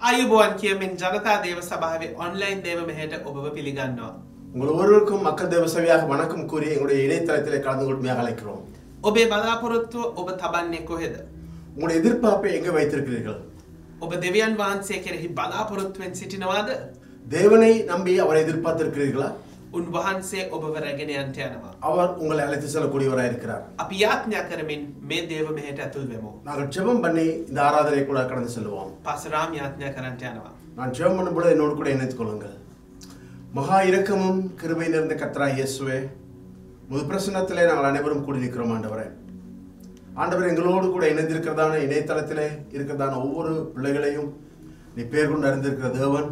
අයුබෝවන් කියමින් ජනතා දේව සභාවේ ඔන්ලයින් දේව මෙහෙට ඔබව පිළිගන්නවා. உங்கள் ஒவ்வொருவருக்கும் மக்கள் தேவ சபையாக வணக்கம் கூறி எங்களுடைய இணையதளத்திலே கலந்து கொள்மையாக அழைக்கிறோம். ඔබේ බලාපොරොත්තුව ඔබ තබන්නේ කොහෙද? உங்களுடைய எதிர்பார்ப்பை எங்கே வைத்திருக்கிறீர்கள்? ඔබ දෙවියන් වහන්සේ කෙරෙහි බලාපොරොත්තුවෙන් සිටිනවාද? தேவனை நம்பி அவரை எதிர்பார்த்திருக்கிறீர்களா? උන්වහන්සේ ඔබව රැගෙන යන්නට යනවා. அவர் உங்களை அழைத்து செல்லக்கூடியவராக இருக்கிறார். අපි යාඥා කරමින් මේ දේව මෙහෙට ඇතුල් වෙමු. நாங்கள் ஜெபம் பண்ணி இந்த ஆராதனை கூட கடந்து செல்வோம். පාසරාම් යාඥා කරන්නට යනවා. நான் ஜெபம் பண்ணும்போது என்னோடு கூட இணைத்துக் கொள்ளுங்கள். மகா இரக்கமும் கிருபை நிறைந்த கர்த்தராகிய இயேசுவே, முது பிரசன்னத்திலே நாங்கள் அனைவரும் கூடி நிற்கிறோம் ஆண்டவரே. ஆண்டவர் எங்களோடு கூட இணைந்திருக்கிறதான இணையதளத்திலே இருக்கிறதான ஒவ்வொரு பிள்ளைகளையும் நீ பேர் கொண்டு அறிந்திருக்கிற தேவன்.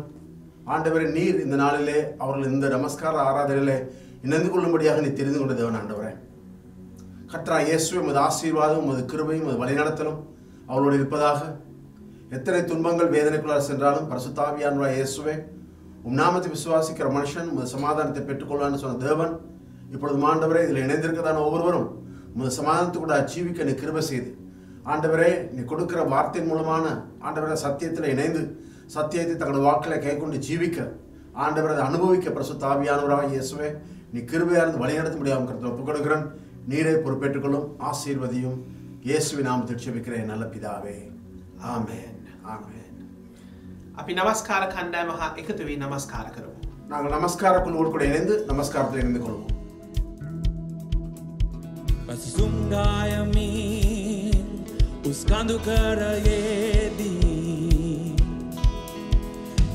ஆண்டவரே, நீர் இந்த நாளிலே அவர்கள் இந்த நமஸ்கார ஆராதனையிலே இணைந்து கொள்ளும்படியாக நீ தெரிந்து கொண்ட தேவன் ஆண்டவரே. கர்த்தராகிய இயேசுவே, உமது ஆசீர்வாதம், உமது கிருபையும், உமது வழிநடத்தலும் அவளோடு இருப்பதாக. எத்தனை துன்பங்கள் வேதனைக்குள்ளாக சென்றாலும் பரிசுத்த ஆவியானவராகிய இயேசுவே, உம் நாமத்தை விசுவாசிக்கிற மனுஷன் உமது சமாதானத்தை பெற்றுக்கொள்வான்னு சொன்ன தேவன், இப்பொழுது ஆண்டவரே இதில் இணைந்திருக்கிறதான ஒவ்வொருவரும் உமது சமாதானத்தை கூட ஜீவிக்க நீ கிருபை செய்து, ஆண்டவரே நீ கொடுக்கிற வார்த்தையின் மூலமான ஆண்டவரே சத்தியத்தில் இணைந்து சத்தியத்தை தங்களோட வாக்கில் கைக்கொண்டு ஜீவிக்க, ஆண்டவரை அனுபவிக்க பரிசுத்த ஆவியானவராக இயேசுவே நீ கிருபையானது வழிநடத்த முடியாமல் கருத்து ஒப்புக்கொடுக்கிறேன். நீரே பொறுப்பேற்றுக்கொள்ளும், ஆசீர்வதியும். இயேசுவின் நாமத்தில் ஜெபிக்கிறேன் நல்ல பிதாவே, ஆமென். ஆமென். අපි නමස්කාර කණ්ඩායම හා එකතු වී නමස්කාර කරමු. நாங்கள் நமஸ்கார குழுவோடு கூட இணைந்து நமஸ்காரத்தில் இணைந்து கொள்வோம். Pasunggayamin uskandu karayedi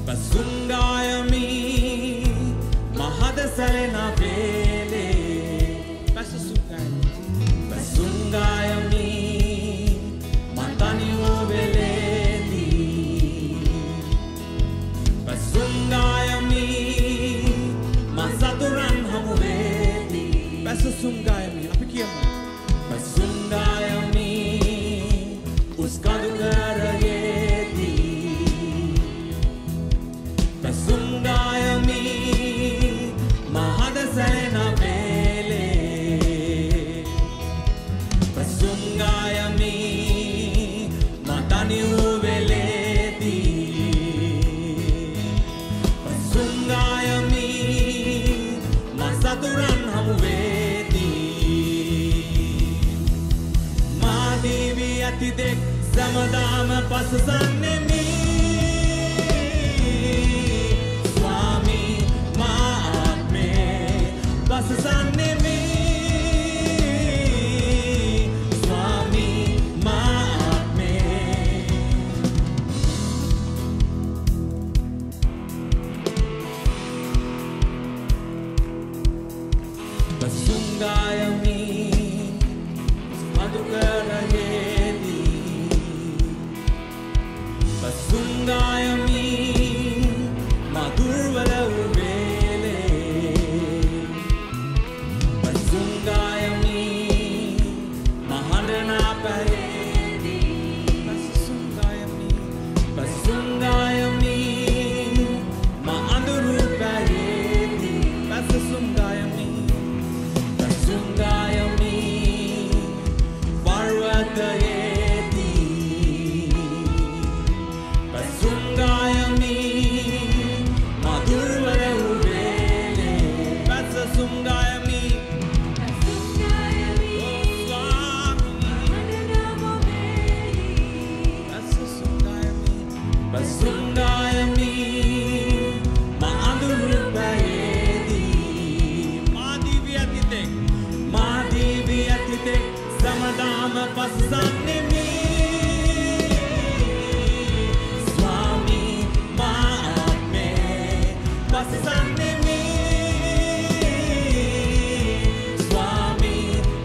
Pasunggayamin mahadasalena vele Pasunggayamin matani oveledi Pasunggayamin masaturan hamuvedi Pasunggayamin Pasunggayamin uskandu karayedi Pasunggayamin mahadasalena vele Pasunggayamin matani uveledi Pasunggayamin masaturan hamuvedi Atidek samadama pasasannemi Swami maatme pasasannemi Swami maatme Pasunggayamin Madhukarayedi Pasunggayamin madhurvala uvele Pasunggayamin mahandana paredi Pasunggayamin maanduru paredi Pasunggayamin parvatayedi Pasunggayamin madhurvala uvele Pasunggayamin Pasunggayamin maanduru paredi Madiviyatitek samadama pasasannemi Swami maatme pasasannemi Swami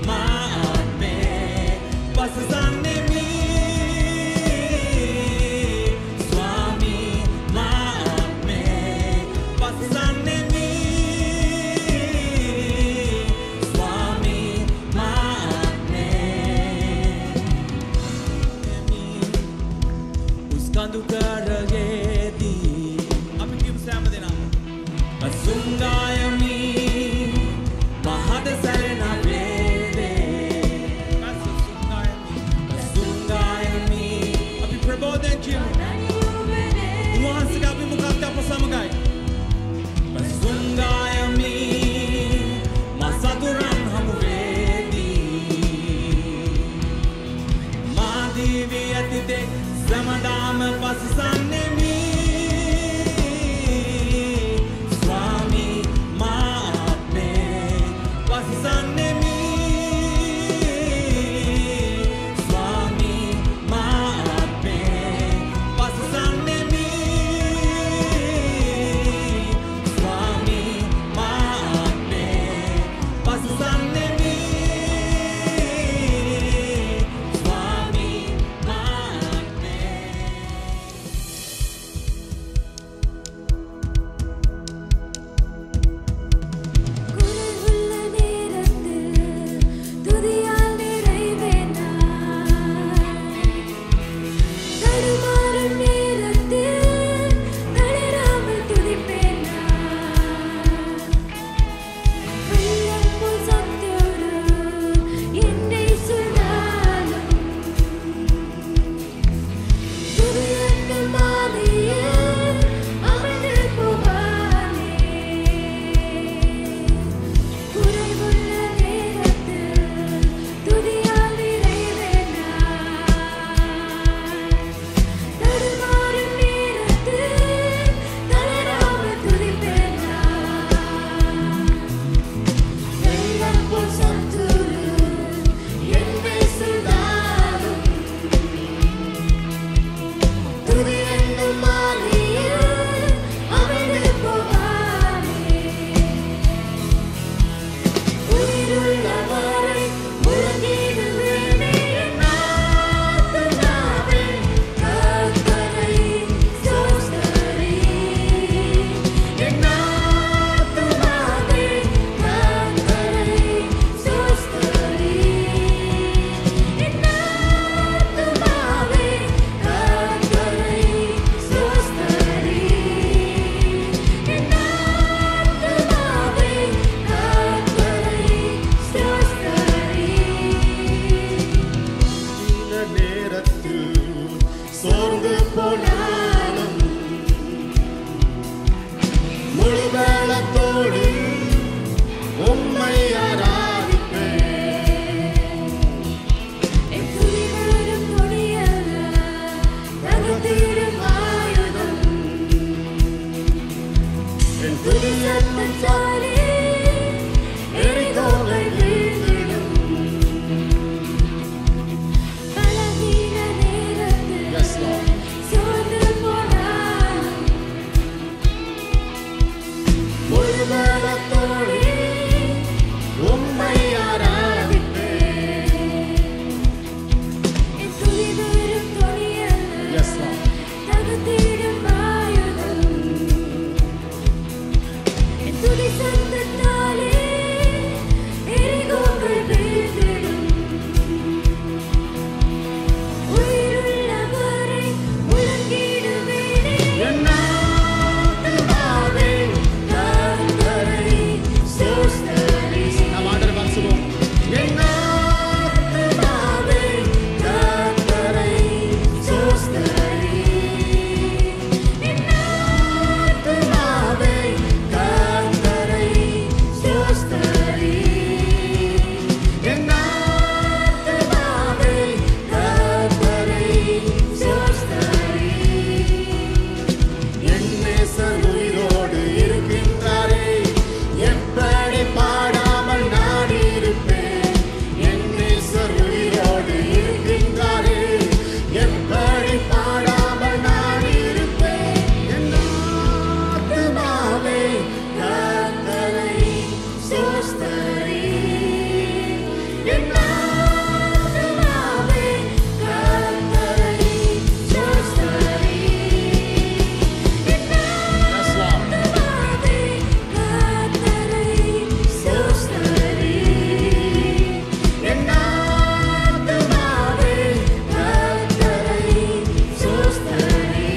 maatme pasasannemi Swami maatme pasasannemi Swami maatme முழு பலத்தோடு உம்மை ஆராதிப்பேன். என் துதிகளும் கொடியல்ல, தகுதியிடும் ஆயுதம். என் துதி சத்தத்தாலே எரிகோவை வீழ்ந்திடும். பலவீன நேரத்தில் Yes, Lord. சோர்ந்து போனாலும் முழு பலத்தோடு உம்மை ஆராதிப்பேன். என் துதிகளும் கொடியல்ல, Yes, Lord. தகுதியிடும் ஆயுதம். என் துதி சத்தத்தாலே எரிகோவை வீழ்ந்திடும். உயிருள்ளவரை முழங்கிடுவேனே. என் ஆத்துமாவே கர்த்தரை ஸ்தோத்திரி. நாம் ஆண்டவரை பார்த்துவோம். என் ஆத்துமாவே கர்த்தரை ஸ்தோத்திரி. என் ஆத்துமாவே கர்த்தரை ஸ்தோத்திரி. என் ஆத்துமாவே கர்த்தரை ஸ்தோத்திரி. என் நேசர் உயிரோடு இருக்கின்றாரே, எப்படி பாடாமல் நான் இருப்பேன். என் நேசர் உயிரோடு இருக்கின்றாரே, எப்படி பாடாமல் நான் இருப்பேன். என் ஆத்துமாவே கர்த்தரை ஸ்தோத்திரி. என் ஆத்துமாவே கர்த்தரை ஸ்தோத்திரி. என் Yes, Lord. ஆத்துமாவே கர்த்தரை ஸ்தோத்திரி. என் ஆத்துமாவே கர்த்தரை ஸ்தோத்திரி.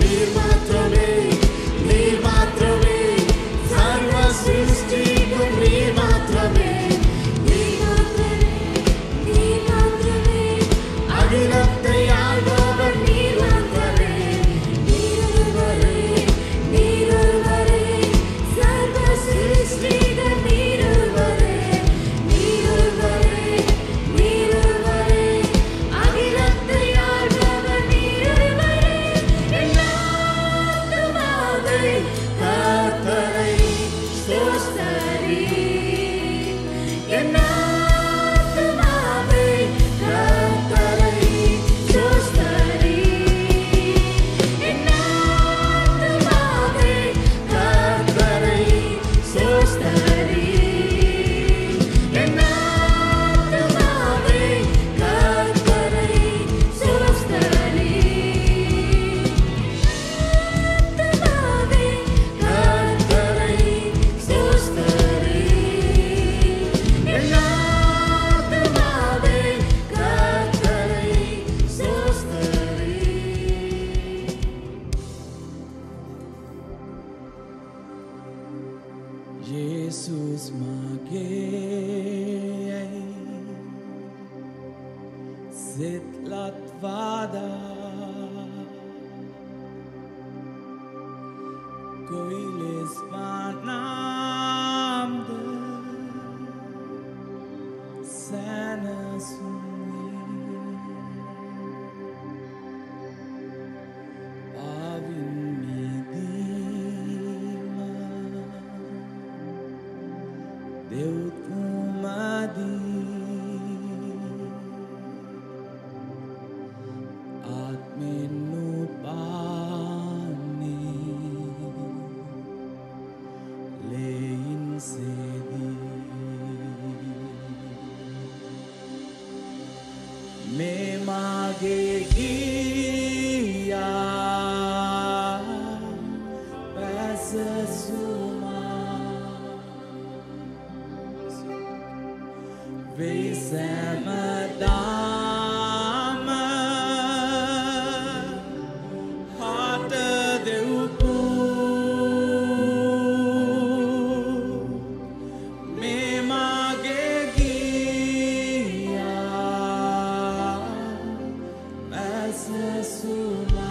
நீர் மாத்திரமே, நீர் மாத்திரமே, சர்வ சிருஷ்டிக்கும் நீர் மாத்திரமே, அகிலத்தை ஆள்பவர் நீர் ஒருவரே. கர்த்தரை ஸ்தோத்திரி. என் ஆத்துமாவே கர்த்தரை ஸ்தோத்திரி. என் ஆத்துமாவே கர்த்தரை ஸ்தோத்திரி. என் ஆத்துமாவே கர்த்தரை ஸ்தோத்திரி. ஆத்துமாவே கர்த்தரை ஸ்தோத்திரி. என் ஆத்துமாவே கர்த்தரை ஸ்தோத்திரி. Jesus magay Zitlat vada Koilis manamde Sana sumi Avin midima Deut umadi Atmenu pani Lein sedi Me mage giya Pesa suma Vesamadama Hata deupu Me mage giya Pesa suma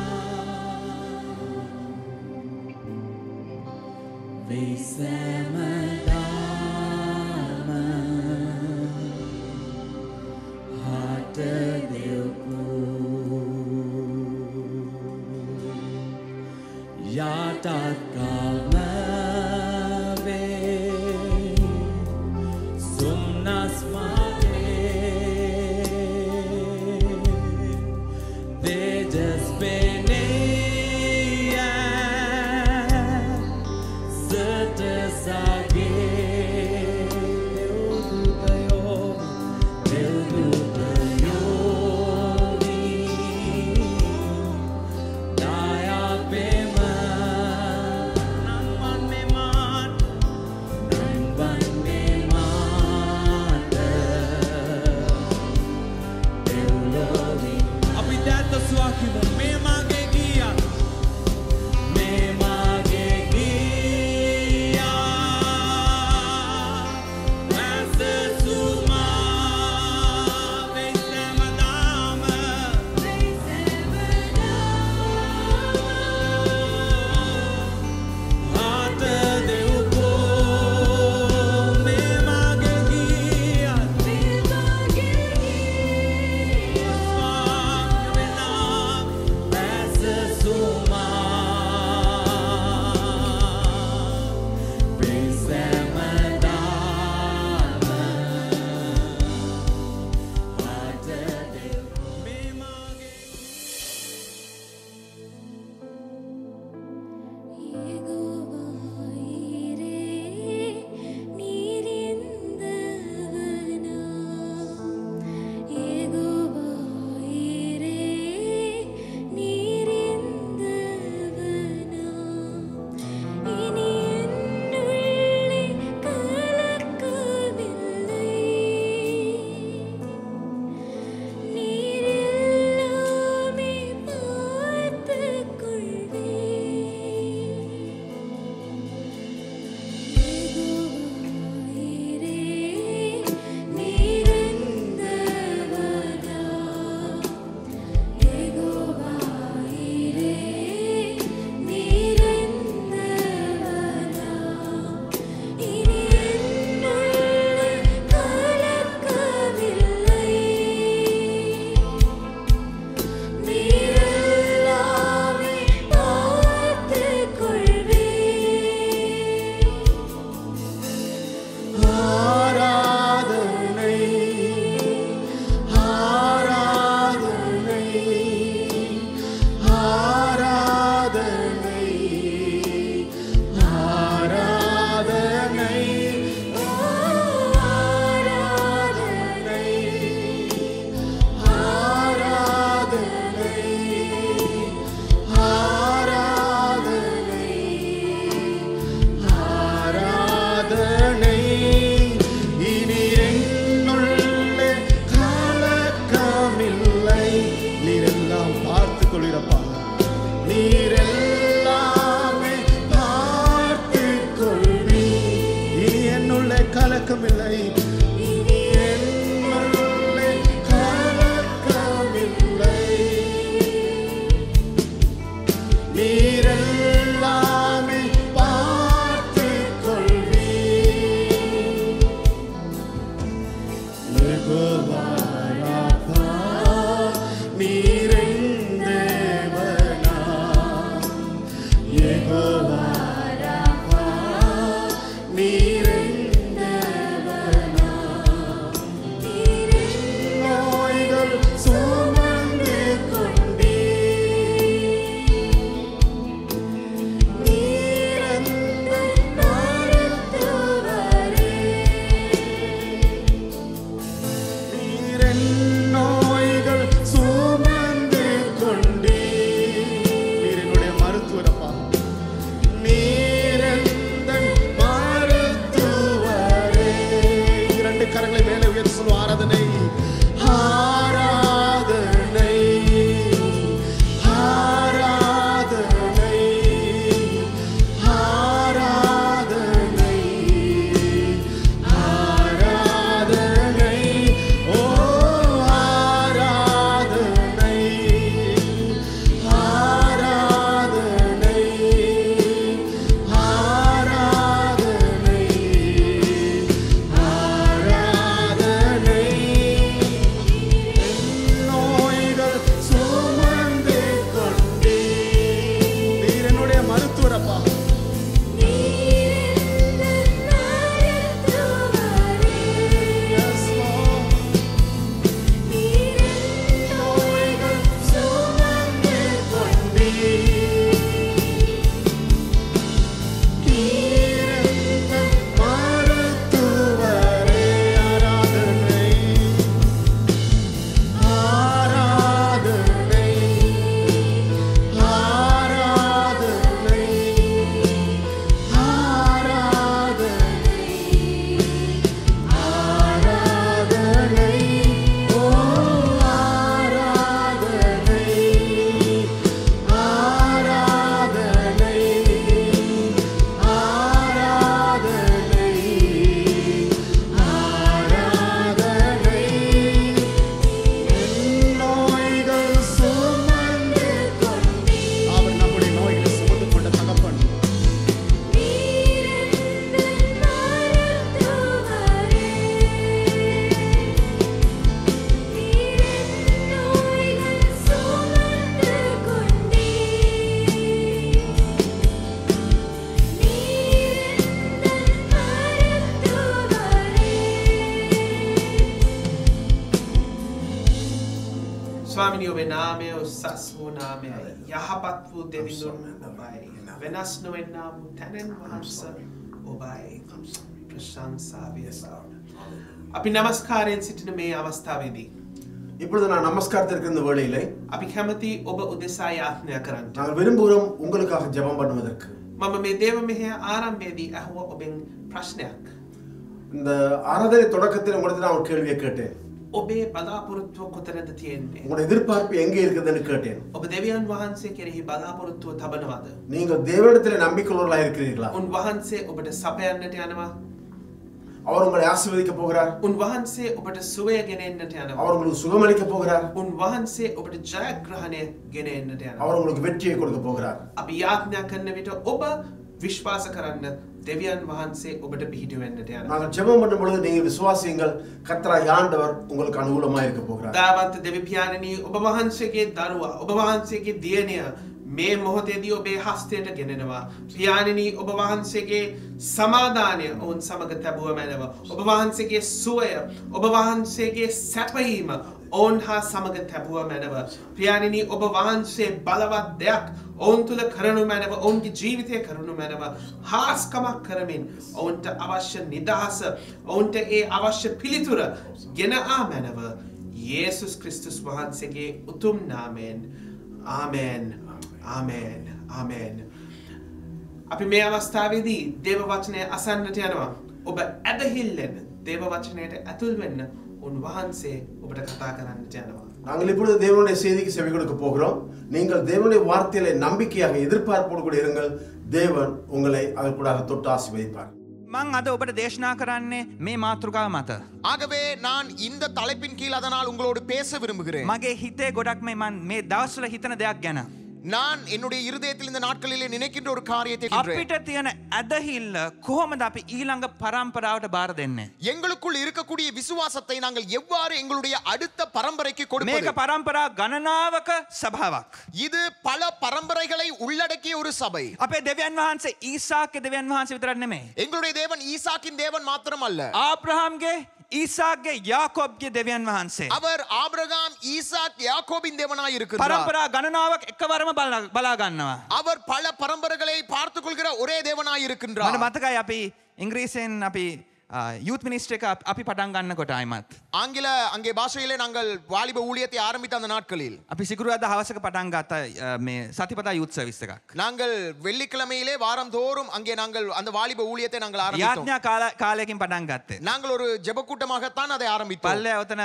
கலக்கமில்லை நீரெல்லாமே பார்த்துக் கொள்வீர் யெகோவா ராபா நீரின் தேவனா யெகோவா ராபா நீரின் தேவனா நோய்கள் சுமந்து கொண்டீர் දෙවිඳුන් ඔබයි. වෙනස් නොවෙන්නා වූ තැනෙන් වහන්ස ඔබයි. ප්‍රශංසාවියසා. අපි නමස්කාරයෙන් සිටින මේ අවස්ථාවේදී இப்பொழுது நான் நமஸ்காரத்திற்கு இந்த வேளையிலே අපි කැමති ඔබ උදෙසා යාඥා කරන්න. நாங்கள் விரும்புகிறோம் உங்களுக்காக ஜெபம் பண்ணுவதற்கு. මම මේ දේව මෙහෙය ආරම්භයේදී අහුව ඔබෙන් ප්‍රශ්නයක්. இந்த ஆராதனை தொடக்கத்தில் உங்களுக்கு நான் ஒரு கேள்வியை கேட்டேன். ඔබේ බලාපොරොත්තුව කොතනද තියෙන්නේ? உங்களுடைய எதிர்பார்ப்பு எங்கே இருக்குதுன்னு கேட்டேன். ඔබ දෙවියන් වහන්සේ කෙරෙහි බලාපොරොත්තුව තබනවාද? நீங்கள் தேவனிடத்தில் நம்பிக்கையுள்ளவர்களாக இருக்கிறீர்களா? උන්වහන්සේ ඔබට සපයන්නට යනවා. அவர் உங்களை ஆசீர்வதிக்க போகிறார். උන්වහන්සේ ඔබට සුවය ගෙන එන්නට යනවා. அவர் உங்களுக்கு சுகமளிக்க போகிறார். උන්වහන්සේ ඔබට ජයග්‍රහණය ගෙන එන්නට යනවා. அவர் உங்களுக்கு வெற்றியை கொடுக்க போகிறார். අපි යාඥා කරන විට ඔබ විශ්වාස කරන්න දෙවියන් වහන්සේ ඔබට පිහිට වෙන්නට යනවා. நாங்கள் ஜெபம் பண்ணும் பொழுது நீங்கள் விசுவாசியுங்கள், கர்த்தராகிய ஆண்டவர் உங்களுக்கு அனுகூலமாக இருக்க போகிறார். දාවන්ත දෙවි පියාණනි ඔබ වහන්සේගේ දරුවා ඔබ වහන්සේගේ දියණිය මේ මොහොතේදී ඔබේ හස්තයට ගෙනෙනවා. පියාණනි ඔබ වහන්සේගේ සමාදානය ඔවුන් සමග තැබුව මැනව. ඔබ වහන්සේගේ සුවය ඔබ වහන්සේගේ සැපයීම ඔවුන් හා සමග තැබුව මැනව. පියාණනි ඔබ වහන්සේ බලවත් දෙයක් ඔවුන් තුළ කරනු මැනව. ඔවුන්ගේ ජීවිතය කරනු මැනව. හාස්කමක් කරමින් ඔවුන්ට අවශ්‍ය නිදහස ඔවුන්ට ඒ අවශ්‍ය පිළිතුර ගෙන ආ මැනව. යේසුස් ක්‍රිස්තුස් වහන්සේගේ උතුම් නාමයෙන් ආමෙන්. ආමෙන් ආමෙන්. අපි මේ අවස්ථාවේදී දේව වචනය අසන්නට යනවා. ඔබ ඇදහිල්ලෙන් දේව වචනයට ඇතුල් වෙන්න උන්වහන්සේ ඔබට කතා කරන්නට යනවා. நாங்கள் இப்பொழுது தேவனுடைய செய்திக்கு செவி கொடுக்க போகிறோம். நீங்கள் தேவனுடைய வார்த்தையிலே நம்பிக்கையாக எதிர்பார்ப்போடு கூட இருங்கள். தேவன் உங்களை அதற்குள்ளாக தொட்டு ஆசீர்வதிப்பார். මං අද ඔබට දේශනා කරන්නේ මේ මාතෘකාව මත. ஆகவே நான் இந்த தலைப்பின் கீழ் அதனால் உங்களோடு பேச விரும்புகிறேன். මගේ හිතේ ගොඩක් මේ දවස්වල හිතන දෙයක් ගැන. நான் என்னுடைய இருதயத்தில் இந்த நாட்களிலே நினைக்கின்ற ஒரு காரியத்தை சொல்றேன். අපිට තියෙන ඇදහිල්ල කොහොමද අපි ඊළඟ පරම්පරාවට බාර දෙන්නේ? எங்களுக்குள் இருக்கக்கூடிய விசுவாசத்தை நாங்கள் எவ்வாறு எங்களுடைய அடுத்த பரம்பரைக்கு கொடுப்பது? මේක පරම්පරා ගණනාවක සභාවක්. இது பல பரம்பரைகளை உள்ளடக்கிய ஒரு சபை. අපේ දෙවියන් වහන්සේ ඊසාක්ගේ දෙවියන් වහන්සේ විතරක් නෙමෙයි. எங்களுடைய தேவன் ஈசாக்கின் தேவன் மாத்திரம் அல்ல. ආබ්‍රහාම්ගේ ඊසාක්ගේ යාකෝබ්ගේ දෙවියන් වහන්සේ. அவர் ஆபிரகாம் ஈசாக் யாக்கோபின் தேவனாய் இருக்கிறார். පරම්පරා ගණනාවක් එකවරම බලා ගන්නවා. அவர் பல பரம்பரைகளை பார்த்துக் கொள்கிற ஒரே தேவனாய் මට இருக்கின்றார். මතකයි අපි ඉංග්‍රීසියෙන් අපි யூத் මිනිස්ට්‍රි එක අපි පටන් ගන්නකොට ආයිමත්. ஆங்கில அங்கே பாஷையிலே நாங்கள் வாலிப ஊழியத்தை ஆரம்பித்த அந்த நாட்களில் අපි සිකුරුවද හවසක පටන් ගත්ත මේ සතිපතා යුත් සර්විස් එකක්. நாங்கள் வெள்ளிக்கிழமையிலே வாரம் தோறும் அங்கே நாங்கள் அந்த வாலிப ஊழியத்தை நாங்கள் ஆரம்பித்தோம். යාඥා කාලයකින් පටන් ගත්තේ. நாங்கள் ஒரு ஜெப கூட்டமாகத்தான் அதை ஆரம்பித்தோம். පල්ලේ ඔතන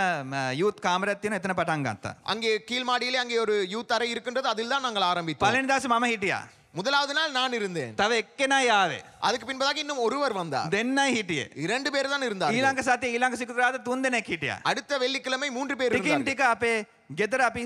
යුත් කාමරයක් තියෙන එතන පටන් ගත්තා. அங்கே கீழ்மாடியிலே அங்கே ஒரு யூத் அறை இருக்கின்றது, அதில் தான் நாங்கள் ஆரம்பித்தோம். පළවෙනි දවසේ මම හිටියා. முதலாவது நாள் நான் இருந்தேன். තව එක්කෙනයි ආවේ. அதுக்கு பின்பதாக இன்னும் ஒருவர் வந்தார். දෙන්නයි හිටියේ. இரண்டு பேர் தான் இருந்தார்கள். ඊළඟ සතියේ ඊළඟ සිකුරාදා 3 දෙනෙක් හිටියා. அடுத்த வெள்ளிக்கிழமை 3 பேர் ටිකින් இருந்தார்கள். ටික අපේ ගෙදර අපි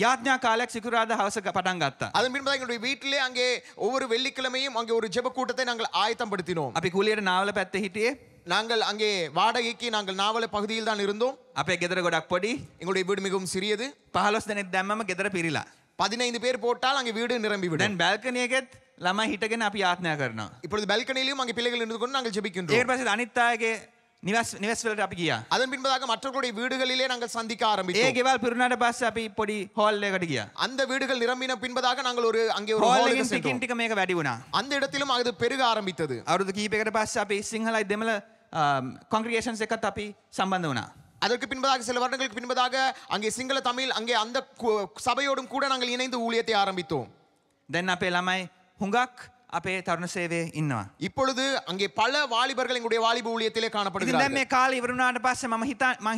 යාඥා කාලයක් සිකුරාදා හවසක පටන් ගත්තා. அதன் பின்பதாக எங்களுடைய வீட்டிலே அங்கே ஒவ்வொரு வெள்ளிக்கிழமையும் அங்கே ஒரு ஜெப கூட்டத்தை நாங்கள் ஆயத்தப்படுத்தினோம். අපි කුලියට නාවල පැත්තේ හිටියේ. நாங்கள் அங்கே வாடகைக்கு நாங்கள் நாவல பகுதியில் தான் இருந்தோம். අපේ ගෙදර ගොඩක් පොඩි. எங்களுடைய வீடு மிகவும் சிறியது. 15 දෙනෙක් දැම්මම ගෙදර පිරීලා. 15 பேர் போட்டால் அங்கே வீடு நிரம்பிவிடும். දැන් බැල්කනි එකෙත් ළමයි හිටගෙන අපි යාඥා කරනවා. இப்பொழுது பால்கனியிலும் அங்கே பிள்ளைகள் இருந்து கொண்டு நாங்கள் ඊට ஜெபிக்கின்றோம். පස්සේ අනිත් අයගේ නිවස් වලට අපි ගියා. அதன் பின்பதாக மற்றவர்களுடைய வீடுகளிலே நாங்கள் சந்திக்க ඒ ஆரம்பித்தோம். ගෙවල් පිරුණාට පස්සේ අපි පොඩි හෝල් එකකට ගියා. அந்த வீடுகள் நிரம்பின பின்பதாக நாங்கள் ஒரு அங்கே ஒரு හෝල් ஹாலுக்கு එකෙන් ටිකින් சென்றோம். ටික මේක වැඩි වුණා. அந்த இடத்திலும் அது பெருக ஆரம்பித்தது. අවුරුදු කීපයකට පස්සේ අපි සිංහලයි දෙමළ කොන්ග්‍රිගේෂන්ස් එකත් අපි සම්බන්ධ වුණා. அதற்கு பின்பதாக சில வருடங்களுக்கு பின்பதாக அங்கே சிங்கள தமிழ் அங்கே அந்த சபையோடும் கூட நாங்கள் இணைந்து ஊழியத்தை ஆரம்பித்தோம். දැන් අපේ ළමයි හුඟක් අපේ තරුණ සේවයේ ඉන්නවා. இப்பொழுது அங்கே பல வாலிபர்கள் எங்களுடைய வாலிப ஊழியத்திலே ඉතින් දැන් காணப்படுகிறார்கள். මේ කාලේ ඉවර වුණාට පස්සේ මම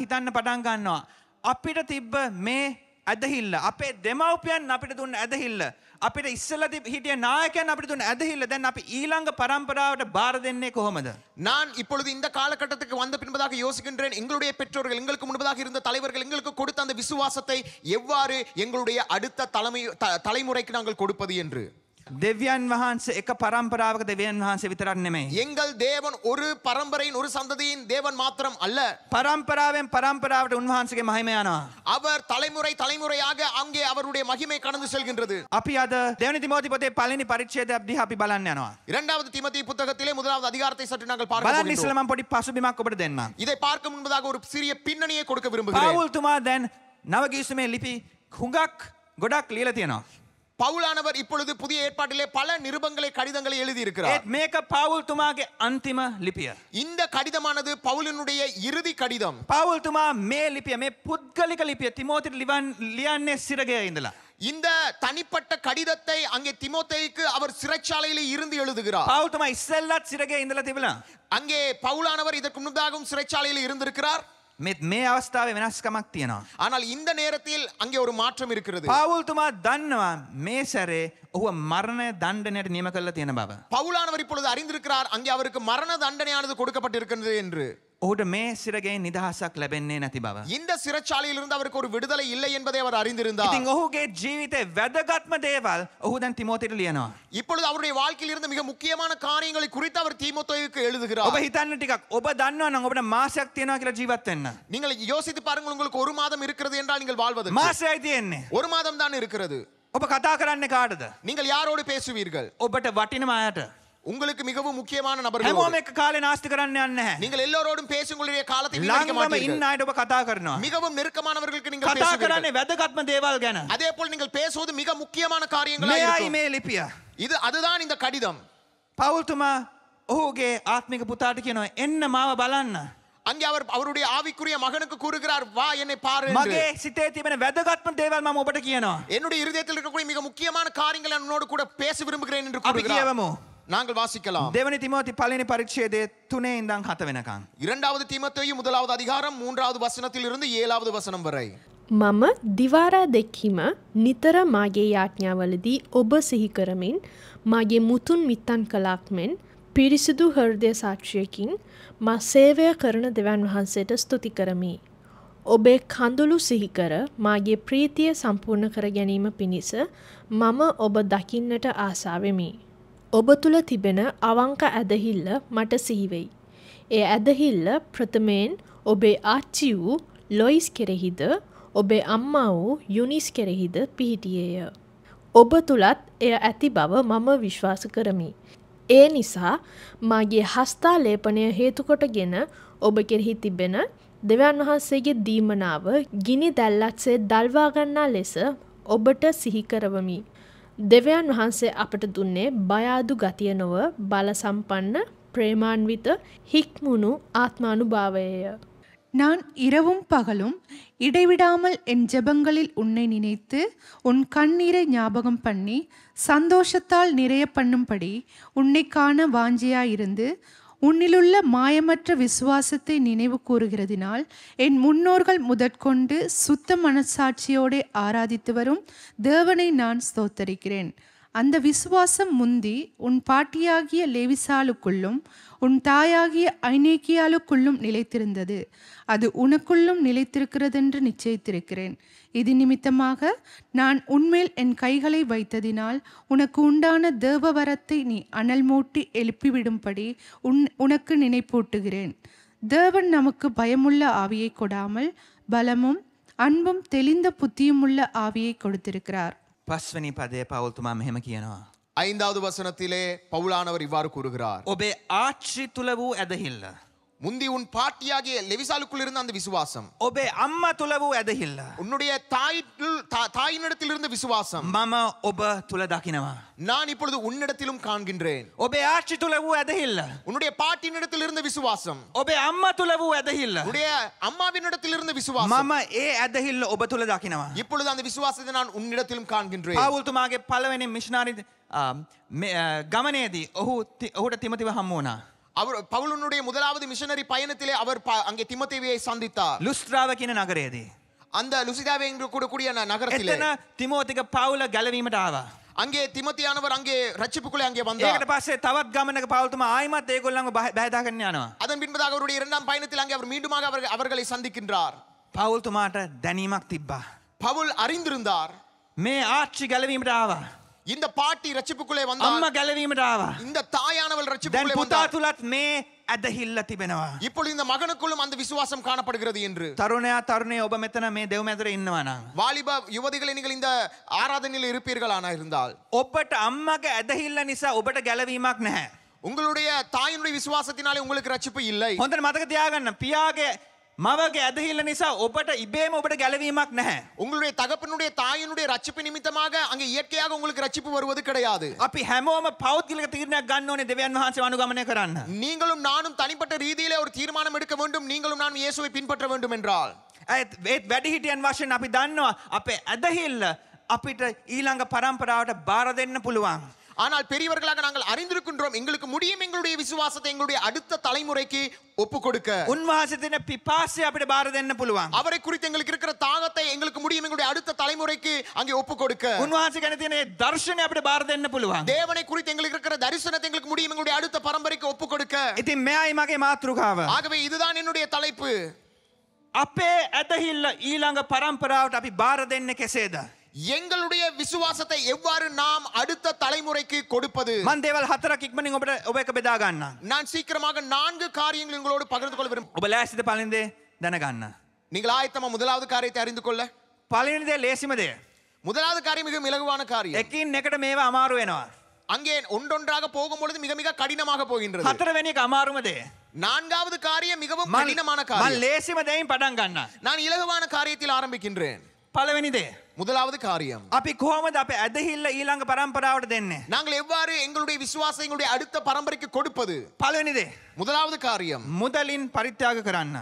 හිතන්න පටන් ගන්නවා. අපිට තිබ්බ මේ ඇදහිල්ල අපේ දෙමව්පියන් අපිට දුන්න ඇදහිල්ල අපිට ඉස්සෙල්ලා හිටිය නායකයන් අපිට දුන්න ඇදහිල්ල දැන් අපි ඊළඟ පරම්පරාවට බාර දෙන්නේ කොහොමද? நான் இப்பொழுது இந்த காலகட்டத்துக்கு வந்த பின்பதாக யோசிக்கின்றேன், எங்களுடைய பெற்றோர்கள் எங்களுக்கு முன்பதாக இருந்த தலைவர்கள் எங்களுக்கு கொடுத்த அந்த விசுவாசத்தை எவ்வாறு எங்களுடைய அடுத்த தலைமுறைக்கு நாங்கள் கொடுப்பது என்று. දෙවියන් වහන්සේ එක පරම්පරාවක දෙවියන් වහන්සේ විතරක් නෙමෙයි. எங்கள் தேவன் ஒரு பரம்பரையின் ஒரு சந்ததியின் தேவன் மாத்திரம் அல்ல. පරම්පරාවෙන් පරම්පරාවට උන්වහන්සේගේ මහිම යනවා. அவர் தலைமுறை தலைமுறையாக அங்கே அவருடைய மகிமை கடந்து செல்கின்றது. අපි අද දෙවනි තිමෝති පොතේ පළවෙනි පරිච්ඡේදයක් දිහා අපි බලන්න යනවා. இரண்டாவது தீமோத்தேயு புத்தகத்திலே முதலாவது அதிகாரத்தை சற்று நாங்கள் பார்க்க බලන්න போகின்றோம். ඉස්සෙල්ලා මම පොඩි පසුබිමක් ඔබට දෙන්නම්. இதை பார்க்க முன்பதாக ஒரு சிறிய பின்னணியை கொடுக்க விரும்புகிறேன். පාවුල් තුමා දැන් නව ගිවිසුමේ ලිපි හුඟක් ගොඩක් ලියලා තියෙනවා. பவுலானவர் இப்பொழுது புதிய ஏற்பாட்டிலே பல நிருபங்களை கடிதங்களை எழுதி இருக்கிறார். ඒත් මේක පවුල්තුමාගේ අන්තිම ලිපිය. இந்த கடிதமானது பவுலினுடைய இறுதி கடிதம். පවුල්තුමා මේ ලිපිය මේ පුද්ගලික ලිපිය තිමෝතිට ලියන්නේ සිරගේ ඉඳලා. இந்த தனிப்பட்ட கடிதத்தை அங்கே திமோத்தேயுக்கு அவர் சிறைச்சாலையிலே இருந்து எழுதுகிறார். පවුල්තුමා ඉස්සෙල්ලත් සිරගේ ඉඳලා තිබුණා. அங்கே பவுலானவர் இதற்கு முன்னதாகவும் சிறைச்சாலையில் இருந்திருக்கிறார். මේ අවස්ථාවේ වෙනස්කමක් තියෙනවා. ஆனால் இந்த நேரத்தில் அங்கே ஒரு மாற்றம் இருக்கிறது. පවුල්තුමා දන්නවා මේ සැරේ ඔහුව මරණ දණ්ඩනයට නියම කරලා තියෙන බව. பவுலானவர் இப்பொழுது அறிந்திருக்கிறார் அங்கே அவருக்கு மரண தண்டனையானது கொடுக்கப்பட்டிருக்கிறது என்று. ඔහුට මේ සිරගේ නිදහසක් ලැබෙන්නේ නැති බව. இந்த சிறைச்சாலையில் இருந்து அவருக்கு ஒரு விடுதலை இல்லை என்பதை அவர் அறிந்திருந்தார். ඉතින් ඔහුගේ ජීවිතේ වැදගත්ම දේවල් ඔහු දැන් තිමෝතිට ලියනවා. இப்பொழுது அவருடைய வாழ்க்கையில் இருந்த மிக முக்கியமான காரியங்களை குறித்து அவர் தீமோத்தேயுக்கு எழுதுகிறார். ඔබ හිතන්න ටිකක් ඔබ දන්නවා නම් ඔබට මාසයක් තියෙනවා කියලා ජීවත් වෙන්න. நீங்கள் யோசித்து பாருங்கள், உங்களுக்கு ஒரு மாதம் இருக்கிறது என்றால் நீங்கள் வாழ்வதற்கு මාසයයි තියෙන්නේ. ஒரு மாதம் தான் இருக்கிறது. ඔබ කතා කරන්නේ කාටද? நீங்கள் யாரோடு பேசுவீர்கள்? ඔබට වටිනම අයට. உங்களுக்கு மிகவும் முக்கியமான நபர்கள். හැමෝම එක්ක කාලේ නාස්ති කරන්න යන්නේ නැහැ. நீங்கள் எல்லோரோடும் பேசும் உங்களுடைய காலத்தை வீணடிக்க ළඟම மாட்டீர்கள். ඉන්න අයට ඔබ කතා කරනවා. மிகவும் நெருக்கமானவர்களுக்கு நீங்கள் කතා பேசுவீர்கள். කරන්නේ වැදගත්ම දේවල් ගැන. அதே போல் நீங்கள் பேசுவது மிக முக்கியமான காரியங்களா මෙයයි இருக்கும். මේ ලිපිය. அதுதான் இந்த கடிதம். පවුල්තුමා ඔහුගේ ආත්මික පුතාට කියනවා එන්න මාව බලන්න. அங்கே அவர் அவருடைய ஆவிக்குரிய மகனுக்கு கூறுகிறார், வா என்னை பாரு என்று. මගේ සිතේ තිබෙන වැදගත්ම දේවල් මම ඔබට කියනවා. என்னுடைய இருதயத்தில் இருக்கக்கூடிய மிக முக்கியமான காரியங்களை உன்னோடு கூட பேச விரும்புகிறேன் என்று අපි கூறுகிறார். කියවමු. நாங்கள் வாசிக்கலாம். දෙවනි තිමෝති පළවෙනි පරිච්ඡේදයේ 3 ඉඳන් 7 වෙනකන්. இரண்டாவது தீமோத்தேயு முதலாவது அதிகாரம் 3வது வசனத்தில் இருந்து 7வது வசனம் வரை. මම දිවාරා දෙක්හිම නිතර මාගේ යාඥාවලදී ඔබ සිහි කරමින් මාගේ මුතුන් මිත්තන් කලාක් මෙන් පිරිසිදු හෘදය සාක්ෂියකින් මා සේවය කරන දෙවන් වහන්සේට ස්තුති කරමි. ඔබේ කඳුළු සිහිකර මාගේ ප්‍රීතිය සම්පූර්ණ කර ගැනීම පිණිස මම ඔබ දකින්නට ආසාවෙමි. ඔබ තුළ තිබෙන අවංක ඇදහිල්ල මට සිහිවෙයි. ඒ ඇදහිල්ල ප්‍රථමයෙන් ඔබේ ආච්චි වූ ලොයිස් කෙරෙහිද ඔබේ අම්මා වූ යුනිස් කෙරෙහිද පිහිටියේය. ඔබ තුළත් එය ඇති බව මම විශ්වාස කරමි. ඒ නිසා මාගේ හස්තාලේපනය හේතුකොටගෙන ඔබ කෙරෙහි තිබෙන දෙවියන් වහන්සේගේ දීමනාව ගිනි දැල්ලක්සේ දල්වා ගන්නා ලෙස ඔබට සිහි කරවමි. දෙවියන් වහන්සේ අපට දුන්නේ බය අඩු ගතිය නොව බල සම්පන්න ප්‍රේමාන්විත හික්මුණු ආත්මානුභාවයය. நான் இரவும் பகலும் இடைவிடாமல் என் ஜெபங்களில் உன்னை நினைத்து உன் கண்ணீரை ஞாபகம் பண்ணி சந்தோஷத்தால் நிறைய பண்ணும்படி உன்னை காண வாஞ்சியாயிருந்து உன்னிலுள்ள மாயமற்ற விசுவாசத்தை நினைவு கூறுகிறதினால் என் முன்னோர்கள் முதற்கொண்டு சுத்த மனசாட்சியோடு ஆராதித்து வரும் தேவனை நான் ஸ்தோத்தரிக்கிறேன். அந்த விசுவாசம் முந்தி உன் பாட்டியாகிய லேவிசாலுக்குள்ளும் உன் தாயாகிய ஐநேக்கியாலுக்குள்ளும் நிலைத்திருந்தது. அது உனக்குள்ளும் நிலைத்திருக்கிறதென்று நிச்சயித்திருக்கிறேன். இது நிமித்தமாக நான் உன்மேல் என் கைகளை வைத்ததினால் உனக்கு உண்டான தேவ வரத்தை நீ அனல் மூட்டி எழுப்பிவிடும்படி உனக்கு நினைப்பூட்டுகிறேன். தேவன் நமக்கு பயமுள்ள ஆவியை கொடாமல் பலமும் அன்பும் தெளிந்த புத்தியுமுள்ள ஆவியை கொடுத்திருக்கிறார். පස්වනි පදයේ පවුල්තුමා මෙහෙම කියනවා. 5வது வசனத்திலே பவுலானவர் இவ்வாறு கூறுகிறார். ඔබේ ආච්චි තුල වූ ඇදහිල්ල. முந்தி உன் பாட்டியாகிய லெவிசாலுக்குள் இருந்த அந்த விசுவாசம். ඔබේ අම්මා තුල වූ ඇදහිල්ල. உன்னுடைய தாயினிடத்தில் இருந்த விசுவாசம். මම ඔබ තුල දකිනවා. நான் இப்பொழுது உன்னிடத்திலும் காண்கின்றேன். ඔබේ ආච්චි තුල වූ ඇදහිල්ල. உன்னுடைய பாட்டியினிடத்தில் இருந்த விசுவாசம். ඔබේ අම්මා තුල වූ ඇදහිල්ල. உன்னுடைய அம்மாவினிடத்தில் இருந்த விசுவாசம். මම ඒ ඇදහිල්ල ඔබ තුල දකිනවා. இப்பொழுது அந்த விசுவாசத்தை நான் உன்னிடத்திலும் காண்கின்றேன். පවුල්තුමාගේ පළවෙනි මිෂනරි ගමනේදී ඔහුට තිමතිව හමු වුණා. அவர் பவுலுனுடைய முதலாவது மிஷனரி பயணத்திலே அவர் அங்கே திமோத்தேயுவை சந்தித்தார். ලුස්ත්‍රාව කියන නගරයේදී. அந்த லுசிதாவே என்று கூடக்கூடிய நகரத்திலே. එතන තිමෝතික පවුල ගැලවීමට ආවා. அங்கே திமோத்தியானவர் அங்கே ரட்சிப்புக்குள்ளே அங்கே வந்தார். ඒකට පස්සේ තවත් ගමනක පවුල්තුමා ආයිමත් ඒගොල්ලන්ව බහැදාගෙන යනවා. அதன் பின்பதாக அவருடைய இரண்டாம் பயணத்தில் அங்கே அவர் மீண்டுமாக அவர்களை சந்திக்கின்றார். පවුල්තුමාට දැනීමක් තිබ්බා. பவுல் அறிந்திருந்தார். මේ ආච්චි ගැලවීමට ආවා. இந்த பாட்டி ரட்சிப்புக்குள்ளே வந்தார். අම්මා ගැලවීමට ආවා. இந்த தாயானவள் දැන් ரட்சிப்புக்குள்ளே පුතා வந்தார். තුලත් මේ ඇදහිල්ල තිබෙනවා. இப்பொழுது இந்த மகனுக்குள்ளும் அந்த விசுவாசம் காணப்படுகிறது என்று. තරුණයා තරුණිය ඔබ මෙතන මේ දෙව් මැදුරේ ඉන්නවා නම් வாலிப யுவதிகளை நீங்கள் இந்த ஆராதனையில் இருப்பீர்களானா இருந்தால் ඔබට අම්මගේ ඇදහිල්ල නිසා ඔබට ගැලවීමක් නැහැ. உங்களுடைய தாயினுடைய விசுவாசத்தினாலே உங்களுக்கு ரட்சிப்பு இல்லை. හොඳට මතක තියාගන්න පියාගේ මවගේ ඇදහිල්ල නිසා ඔබට ඉබේම ඔබට ගැලවීමක් නැහැ. உங்களுடைய தகப்பனுடைய தாயினுடைய ரட்சிப்பு நிமித்தமாக அங்கே இயற்கையாக உங்களுக்கு ரட்சிப்பு வருவது கிடையாது. අපි හැමෝම පෞද්ගලික තීරණයක් ගන්න ඕනේ දෙවියන් වහන්සේව අනුගමනය කරන්න. நீங்களும் நானும் தனிப்பட்ட ரீதியிலே ஒரு தீர்மானம் எடுக்க வேண்டும். நீங்களும் நானும் இயேசுவை பின்பற்ற வேண்டும் என்றால் ඒත් වැඩිහිටියන් වශයෙන් අපි දන්නවා අපේ ඇදහිල්ල අපිට ඊළඟ පරම්පරාවට බාර දෙන්න පුළුවන්. ஆனால் பெரியவர்களாக நாங்கள் அறிந்திருக்கின்றோம் எங்களுக்கு முடியும் எங்களுடைய விசுவாசத்தை எங்களுடைய அடுத்த தலைமுறைக்கு ஒப்பு கொடுக்க. උන්වහන්සේ දෙන පිපාසය අපිට බාර දෙන්න පුළුවන්. அவரை குறித்து எங்களுக்கு இருக்கிற தாகத்தை எங்களுக்கு முடியும் எங்களுடைய அடுத்த தலைமுறைக்கு அங்கே ஒப்பு கொடுக்க. උන්වහන්සේ ගැන තියෙන ඒ දර්ශනය අපිට බාර දෙන්න පුළුවන්. தேவனை குறித்து எங்களுக்கு இருக்கிற தரிசனத்தை எங்களுக்கு முடியும் எங்களுடைய அடுத்த பரம்பரைக்கு ஒப்பு கொடுக்க. ඉතින් මෙයයි මගේ මාතෘකාව. ஆகவே இதுதான் என்னுடைய தலைப்பு. අපේ ඇදහිල්ල ඊළඟ පරම්පරාවට අපි බාර දෙන්නේ කෙසේද? எங்களுடைய விசுவாசத்தை எவ்வாறு நாம் அடுத்த தலைமுறைக்கு கொடுப்பது? මන් දේවල් හතරක් ඉක්මනින් ඔබට ඔබ එක බෙදා ගන්න. நான் சீக்கிரமாக 4 காரியங்களை உங்களோடு பகிர்ந்து கொள்ள விரும்புகிறேன். ඔබ ලෑස්තිද පළවෙනි දේ දැනගන්න? நீங்கள் ஆயத்தமா முதலாவது காரியத்தை அறிந்து கொள்ள? පළවෙනි දේ ලේසිම දේ. முதலாவது காரியம் மிக இலகுவான காரியம். එකින් එකට මේවා අමාරු වෙනවා. அங்கே ஒன்றொன்றாக போகும்பொழுது மிக மிக கடினமாக போகின்றது. හතරවෙනි එක අමාරුම දේ. நான்காவது காரியம் மிகவும் கடினமான මන් காரியம். ලේසිම දෙයින් පටන් ගන්න. நான் இலகுவான காரியத்தில் ஆரம்பிக்கின்றேன். පළවෙනි දේ. முதலாவது காரியம் අපි කොහොමද අපේ ඇදහිල්ල ඊළඟ පරම්පරාවට දෙන්නේ? நாங்கள் எவ்வாறு எங்களுடைய விசுவாசம் எங்களுடைய அடுத்த பரம்பரைக்கு கொடுப்பது? පළවෙනි දේ. முதலாவது காரியம் මුදලින් පරිත්‍යාග කරන්න.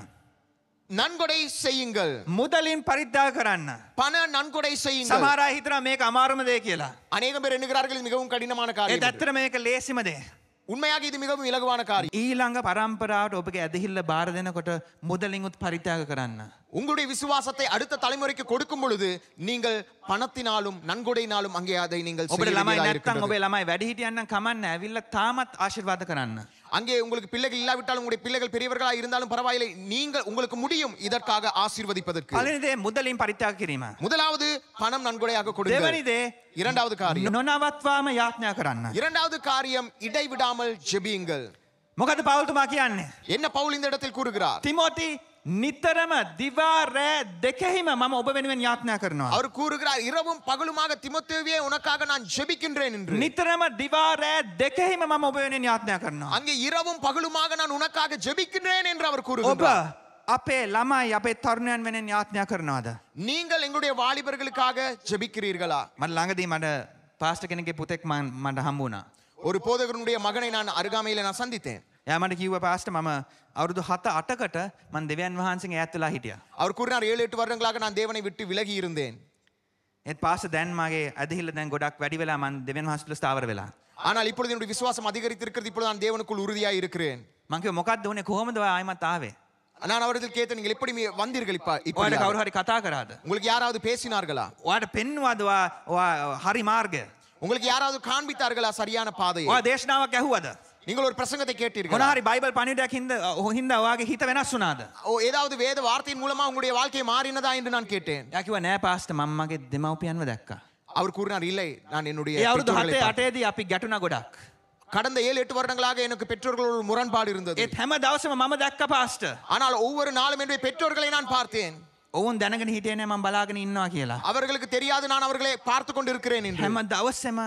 நன்கொடை செய்யுங்கள். මුදලින් පරිත්‍යාග කරන්න. பண நன்கொடை செய்யுங்கள். සමහර අය හිතනවා මේක අමාරුම දේ කියලා. அநேகம் பேர் எண்ணுகிறார்கள் இது மிகவும் கடினமான ඒත් காரியம். ඇත්තට මේක ලේසිම දේ. உண்மையாக இது மிகவும் இலகுவான காரியம். ඊළඟ පරම්පරාවට ඔබගේ ඇදහිල්ල බාර දෙනකොට මුදලින් උත් පරිත්‍යාග කරන්න. உங்களுடைய விசுவாசத்தை அடுத்த தலைமுறைக்கு கொடுக்கும் பொழுது நீங்கள் பணத்தினாலும் நன்கொடையினாலும் அங்கே அதை நீங்கள் ඔබට செய்ய ළමයි வேண்டியதாக නැත්තම් இருக்கின்றது. ඔබේ ළමයි වැඩිහිටියන් නම් කමන්නේ ඇවිල්ලා තාමත් ආශිර්වාද කරන්න. அங்கே உங்களுக்கு பிள்ளைகள் இல்லாவிட்டாலும் உங்களுடைய பிள்ளைகள் பெரியவர்களாக இருந்தாலும் பரவாயில்லை. நீங்கள் உங்களுக்கு முடியும் இதற்காக ஆசீர்வதிப்பதற்கு. පළවෙනි දේ මුදලින් පරිත්‍යාග කිරීම. முதலாவது பணம் நன்கொடையாக கொடுங்கள். දෙවෙනි දේ இரண்டாவது காரியம் නොනවත්වාම යාඥා කරන්න. இரண்டாவது காரியம் இடைவிடாமல் ஜெபியுங்கள். මොකද පවුල්තුමා කියන්නේ? என்ன பவுல் இந்த இடத்தில் கூறுகிறார்? තිමෝති නිතරම දිවා රෑ දෙකෙහිම මම ඔබ වෙනුවෙන් යාඥා කරනවා. அவர் கூறுகிறார் இரவும் பகலுமாக திமோத்தேயுவே உனக்காக நான் ஜெபிக்கின்றேன் என்று. නිතරම දිවා රෑ දෙකෙහිම මම ඔබ වෙනුවෙන් යාඥා කරනවා. அங்கே இரவும் பகலுமாக நான் உனக்காக ஜெபிக்கின்றேன் என்று அவர் ඔබ கூறுகிறார். අපේ ළමයි අපේ තරුණයන් වෙනුවෙන් යාඥා කරනවාද? நீங்கள் எங்களுடைய வாலிபர்களுக்காக ஜெபிக்கிறீர்களா? මට ළඟදී මට පාස්ටර් කෙනෙක්ගේ පුතෙක් මට හම්බ වුණා. ஒரு போதகருடைய மகனை நான் அருகாமையில நான் சந்தித்தேன். එයා මට කිව්වා පාස්ටර් මම අවුරුදු 7-8කට මම දෙවියන් වහන්සේගෙන් ඈත් වෙලා හිටියා. அவர் கூறினார் 7-8 வருடங்களாக நான் தேவனை விட்டு விலகி இருந்தேன். ඒත් පාස්ටර් දැන් මගේ ඇදහිල්ල දැන් ගොඩක් වැඩි වෙලා මම දෙවියන් වහන්සේට ස්ථාවර වෙලා. ஆனால் இப்பொழுது என்னுடைய விசுவாசம் அதிகரித்திருக்கிறது. இப்பொழுது நான் தேவனுக்குள் உறுதியாக இருக்கிறேன். මං කිව්වා මොකක්ද උනේ කොහොමද ඔයා ආයිමත් ආවේ? நான் அவரிடத்தில் கேட்டேன் நீங்கள் எப்படி வந்தீர்கள் ඔයාට இப்ப කවුරු හරි කතා කරාද? உங்களுக்கு யாராவது பேசினார்களா? ඔයාට පෙන්වුවාද ඔයා හරි මාර්ගය? உங்களுக்கு யாராவது காண்பித்தார்களா சரியான பாதையை? ඔයා දේශනාවක් ඇහුවද? நீங்கள் ஒரு பிரசங்கத்தை මොන கேட்டீர்களா? හරි බයිබල් පණිවිඩයක් හින්දා ඔයාගේ හිත වෙනස් වුණාද? ஏதாவது வேத வார்த்தையின் மூலமா உங்களுடைய வாழ்க்கை மாறினதா என்று நான் கேட்டேன். එයා කිව්වා නෑ පාස්ටර් මම මගේ දෙමව්පියන්ව දැක්කා. அவர் கூறினார் இல்லை நான் என்னுடைய ඒ අවුරුදු பெற்றோர்களை 7-8දී අපි ගැටුණා ගොඩක්. கடந்த 7-8 வருடங்களாக எனக்கு பெற்றோர்களோடு ஒரு முரண்பாடு இருந்தது. ඒත් හැම දවසම මම දැක්කා පාස්ටර්. ஆனால் ஒவ்வொரு நாளும் என்னுடைய பெற்றோர்களை நான் பார்த்தேன். ඔවුන් දැනගෙන හිටියේ නෑ මම බලාගෙන ඉන්නවා කියලා. அவர்களுக்கு தெரியாது நான் அவர்களை பார்த்து கொண்டிருக்கிறேன் என்று. හැම දවසෙම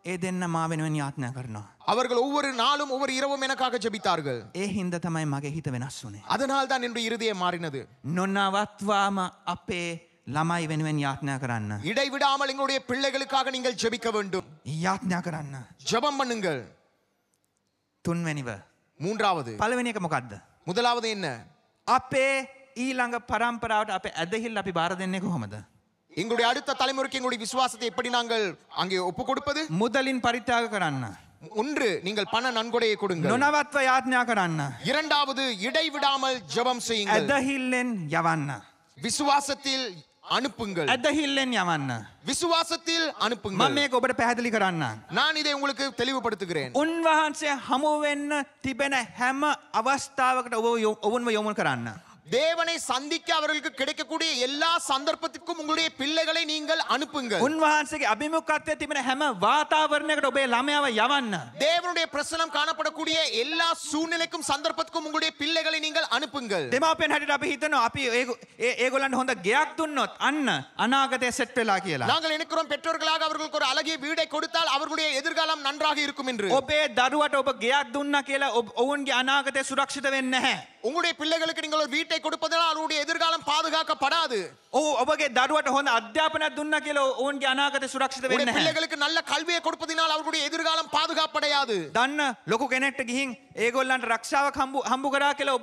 ඒ දෙන්න මා වෙනුවෙන් යාඥා කරනවා. அவர்கள் ஒவ்வொரு நாளும் ஒவ்வொரு இரவும் எனக்காக ஜெபித்தார்கள். ඒ හින්දා තමයි මගේ හිත වෙනස් වුනේ. அதனால் தான் என்னுடைய இருதயம் மாறினது. නොනවත්වාම අපේ ළමයි වෙනුවෙන් යාඥා කරන්න. இடைவிடாமல் எங்களுடைய பிள்ளைகளுக்காக நீங்கள் ஜெபிக்க வேண்டும். යාඥා කරන්න. ஜெபம் பண்ணுங்கள். තුන්වෙනිව. மூன்றாவது පළවෙනි එක මොකද්ද? முதலாவது என்ன? අපේ ඊළඟ පරම්පරාවට අපේ ඇදහිල්ල අපි බාර දෙන්නේ කොහොමද? எங்களுடைய அடுத்த தலைமுறைக்கு எங்களுடைய விசுவாசத்தை எப்படி நாங்கள் அங்கே ஒப்பு கொடுப்பது? මුදලින් පරිත්‍යාග කරන්න. ஒன்று நீங்கள் பண நன்கொடையை கொடுங்கள். නොනවත්ව යාඥා කරන්න. இரண்டாவது இடைவிடாமல் ஜெபம் செய்யுங்கள். ඇදහිල්ලෙන් යවන්න. விசுவாசத்தில் அனுப்புங்கள். ඇදහිල්ලෙන් යවන්න. விசுவாசத்தில் මම அனுப்புங்கள். මේක ඔබට පැහැදිලි කරන්න. நான் இதை உங்களுக்கு தெளிவுபடுத்துகிறேன். උන්වහන්සේ හමු වෙන්න තිබෙන හැම අවස්ථාවකට ඔවුන්ව යොමු කරන්න. தேவனை சந்திக்க அவர்களுக்கு கிடைக்கக்கூடிய எல்லா சந்தர்ப்பத்திற்கும் உங்களுடைய பிள்ளைகளை நீங்கள் அனுப்புங்கள். උන්වහන්සේගේ අභිමුඛත්වයේ තිබෙන හැම වාතාවරණයකට ඔබේ ළමයාව යවන්න. தேவனுடைய பிரசனம் காணப்படக்கூடிய எல்லா சூழ்நிலைக்கும் சந்தர்ப்பத்துக்கும் உங்களுடைய பிள்ளைகளை நீங்கள் அனுப்புங்கள். දෙමාපියන් හැටියට අපි හිතනවා අපි ඒගොල්ලන්ට හොඳ ගෙයක් දුන්නොත් අන්න අනාගතය සෙට් වෙලා කියලා. நாங்கள் நினைக்கிறோம் பெற்றோர்களாக அவர்களுக்கு ஒரு அழகிய வீடை கொடுத்தால் அவர்களுடைய எதிர்காலம் எதிர்காலம் நன்றாக இருக்கும் என்று. ඔබේ දරුවට ඔබ ගෙයක් දුන්නා කියලා ඔවුන්ගේ අනාගතය සුරක්ෂිත වෙන්නේ නැහැ. உங்களுடைய பிள்ளைகளுக்கு நீங்கள் ஒரு வீட்டை கொடுப்பதனால் அவருடைய எதிர்காலம் பாதுகாக்கப்படாது. ඔබගේ දරුවට හොඳ අධ්‍යාපනයක් දුන්නා කියලා ඔවුන්ගේ අනාගතය සුරක්ෂිත වෙන්නේ உங்களுடைய නැහැ. பிள்ளைகளுக்கு நல்ல கல்வியை கொடுப்பதினால் அவருடைய எதிர்காலம் பாதுகாப்படையாது. දන්න ලොකු කෙනෙක්ට ගිහින් ඒගොල්ලන්ට රක්ෂාවක් හම්බු කරා කියලා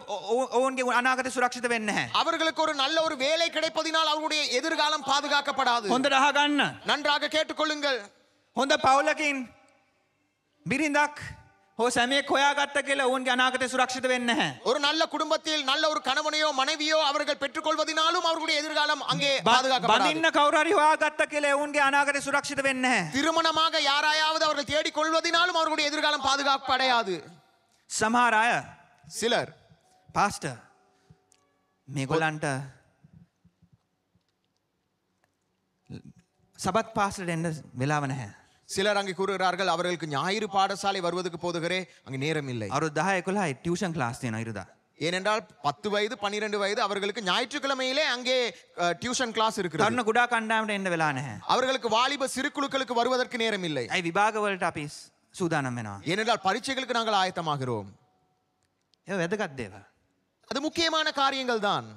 ඔවුන්ගේ අනාගතය සුරක්ෂිත වෙන්නේ නැහැ. அவர்களுக்கு ஒரு நல்ல ஒரு வேலை கிடைப்பதினால் அவருடைய எதிர்காலம் பாதுகாக்கப்படாது. හොඳට අහගන්න. நன்றாக கேட்டுக்கொள்ளுங்கள். හොඳ පවුලකින් බිරිඳක් හෝ සැමියෙක් හොයාගත්ත කියලා ඔවුන්ගේ අනාගතය සුරක්ෂිත වෙන්නේ නැහැ. ஒரு நல்ல குடும்பத்தில் நல்ல ஒரு கணவனையோ மனைவியோ அவர்கள் பெற்றுக்கொள்வதினாலும் அவர்களுடைய எதிர்காலம் அங்கே பாதுகாக்கப்படாது. බඳින්න කවුරු හරි හොයාගත්ත කියලා ඔවුන්ගේ අනාගතය සුරක්ෂිත වෙන්නේ නැහැ. திருமணமாக யாராயாவது அவர்கள் தேடிக் கொள்வதினாலும் அவர்களுடைய எதிர்காலம் பாதுகாப்படையாது. සමහර අය சிலர் පාස්ටර් මේගොල්ලන්ට සබත් පාස්ටර් එන්න වෙලාව නැහැ. சிலர் அங்கே கூறுகிறார்கள் அவர்களுக்கு ஞாயிறு பாடசாலை வருவதற்கு போதுகிறே அங்கே நேரம் இல்லை. අවුරුදු 10 11යි ටියුෂන් ක්ලාස් තියෙනවා ඉරිදා. ஏனென்றால் 10 வயது 12 வயது அவர்களுக்கு ஞாயிற்றுக்கிழமையிலே அங்கே டியூஷன் கிளாஸ் இருக்கிறது. තරුණ කුඩා කණ්ඩායමට එන්න වෙලා නැහැ. அவர்களுக்கு வாலிப சிறு குழுக்களுக்கு வருவதற்கு நேரம் இல்லை. ඇයි විභාග වලට අපි සූදානම් වෙනවා. ஏனென்றால் பரீட்சைகளுக்கு நாங்கள் ஆயத்தமாகிறோம். ඒක වැදගත් දේවල්. அது முக்கியமான காரியங்கள் தான்.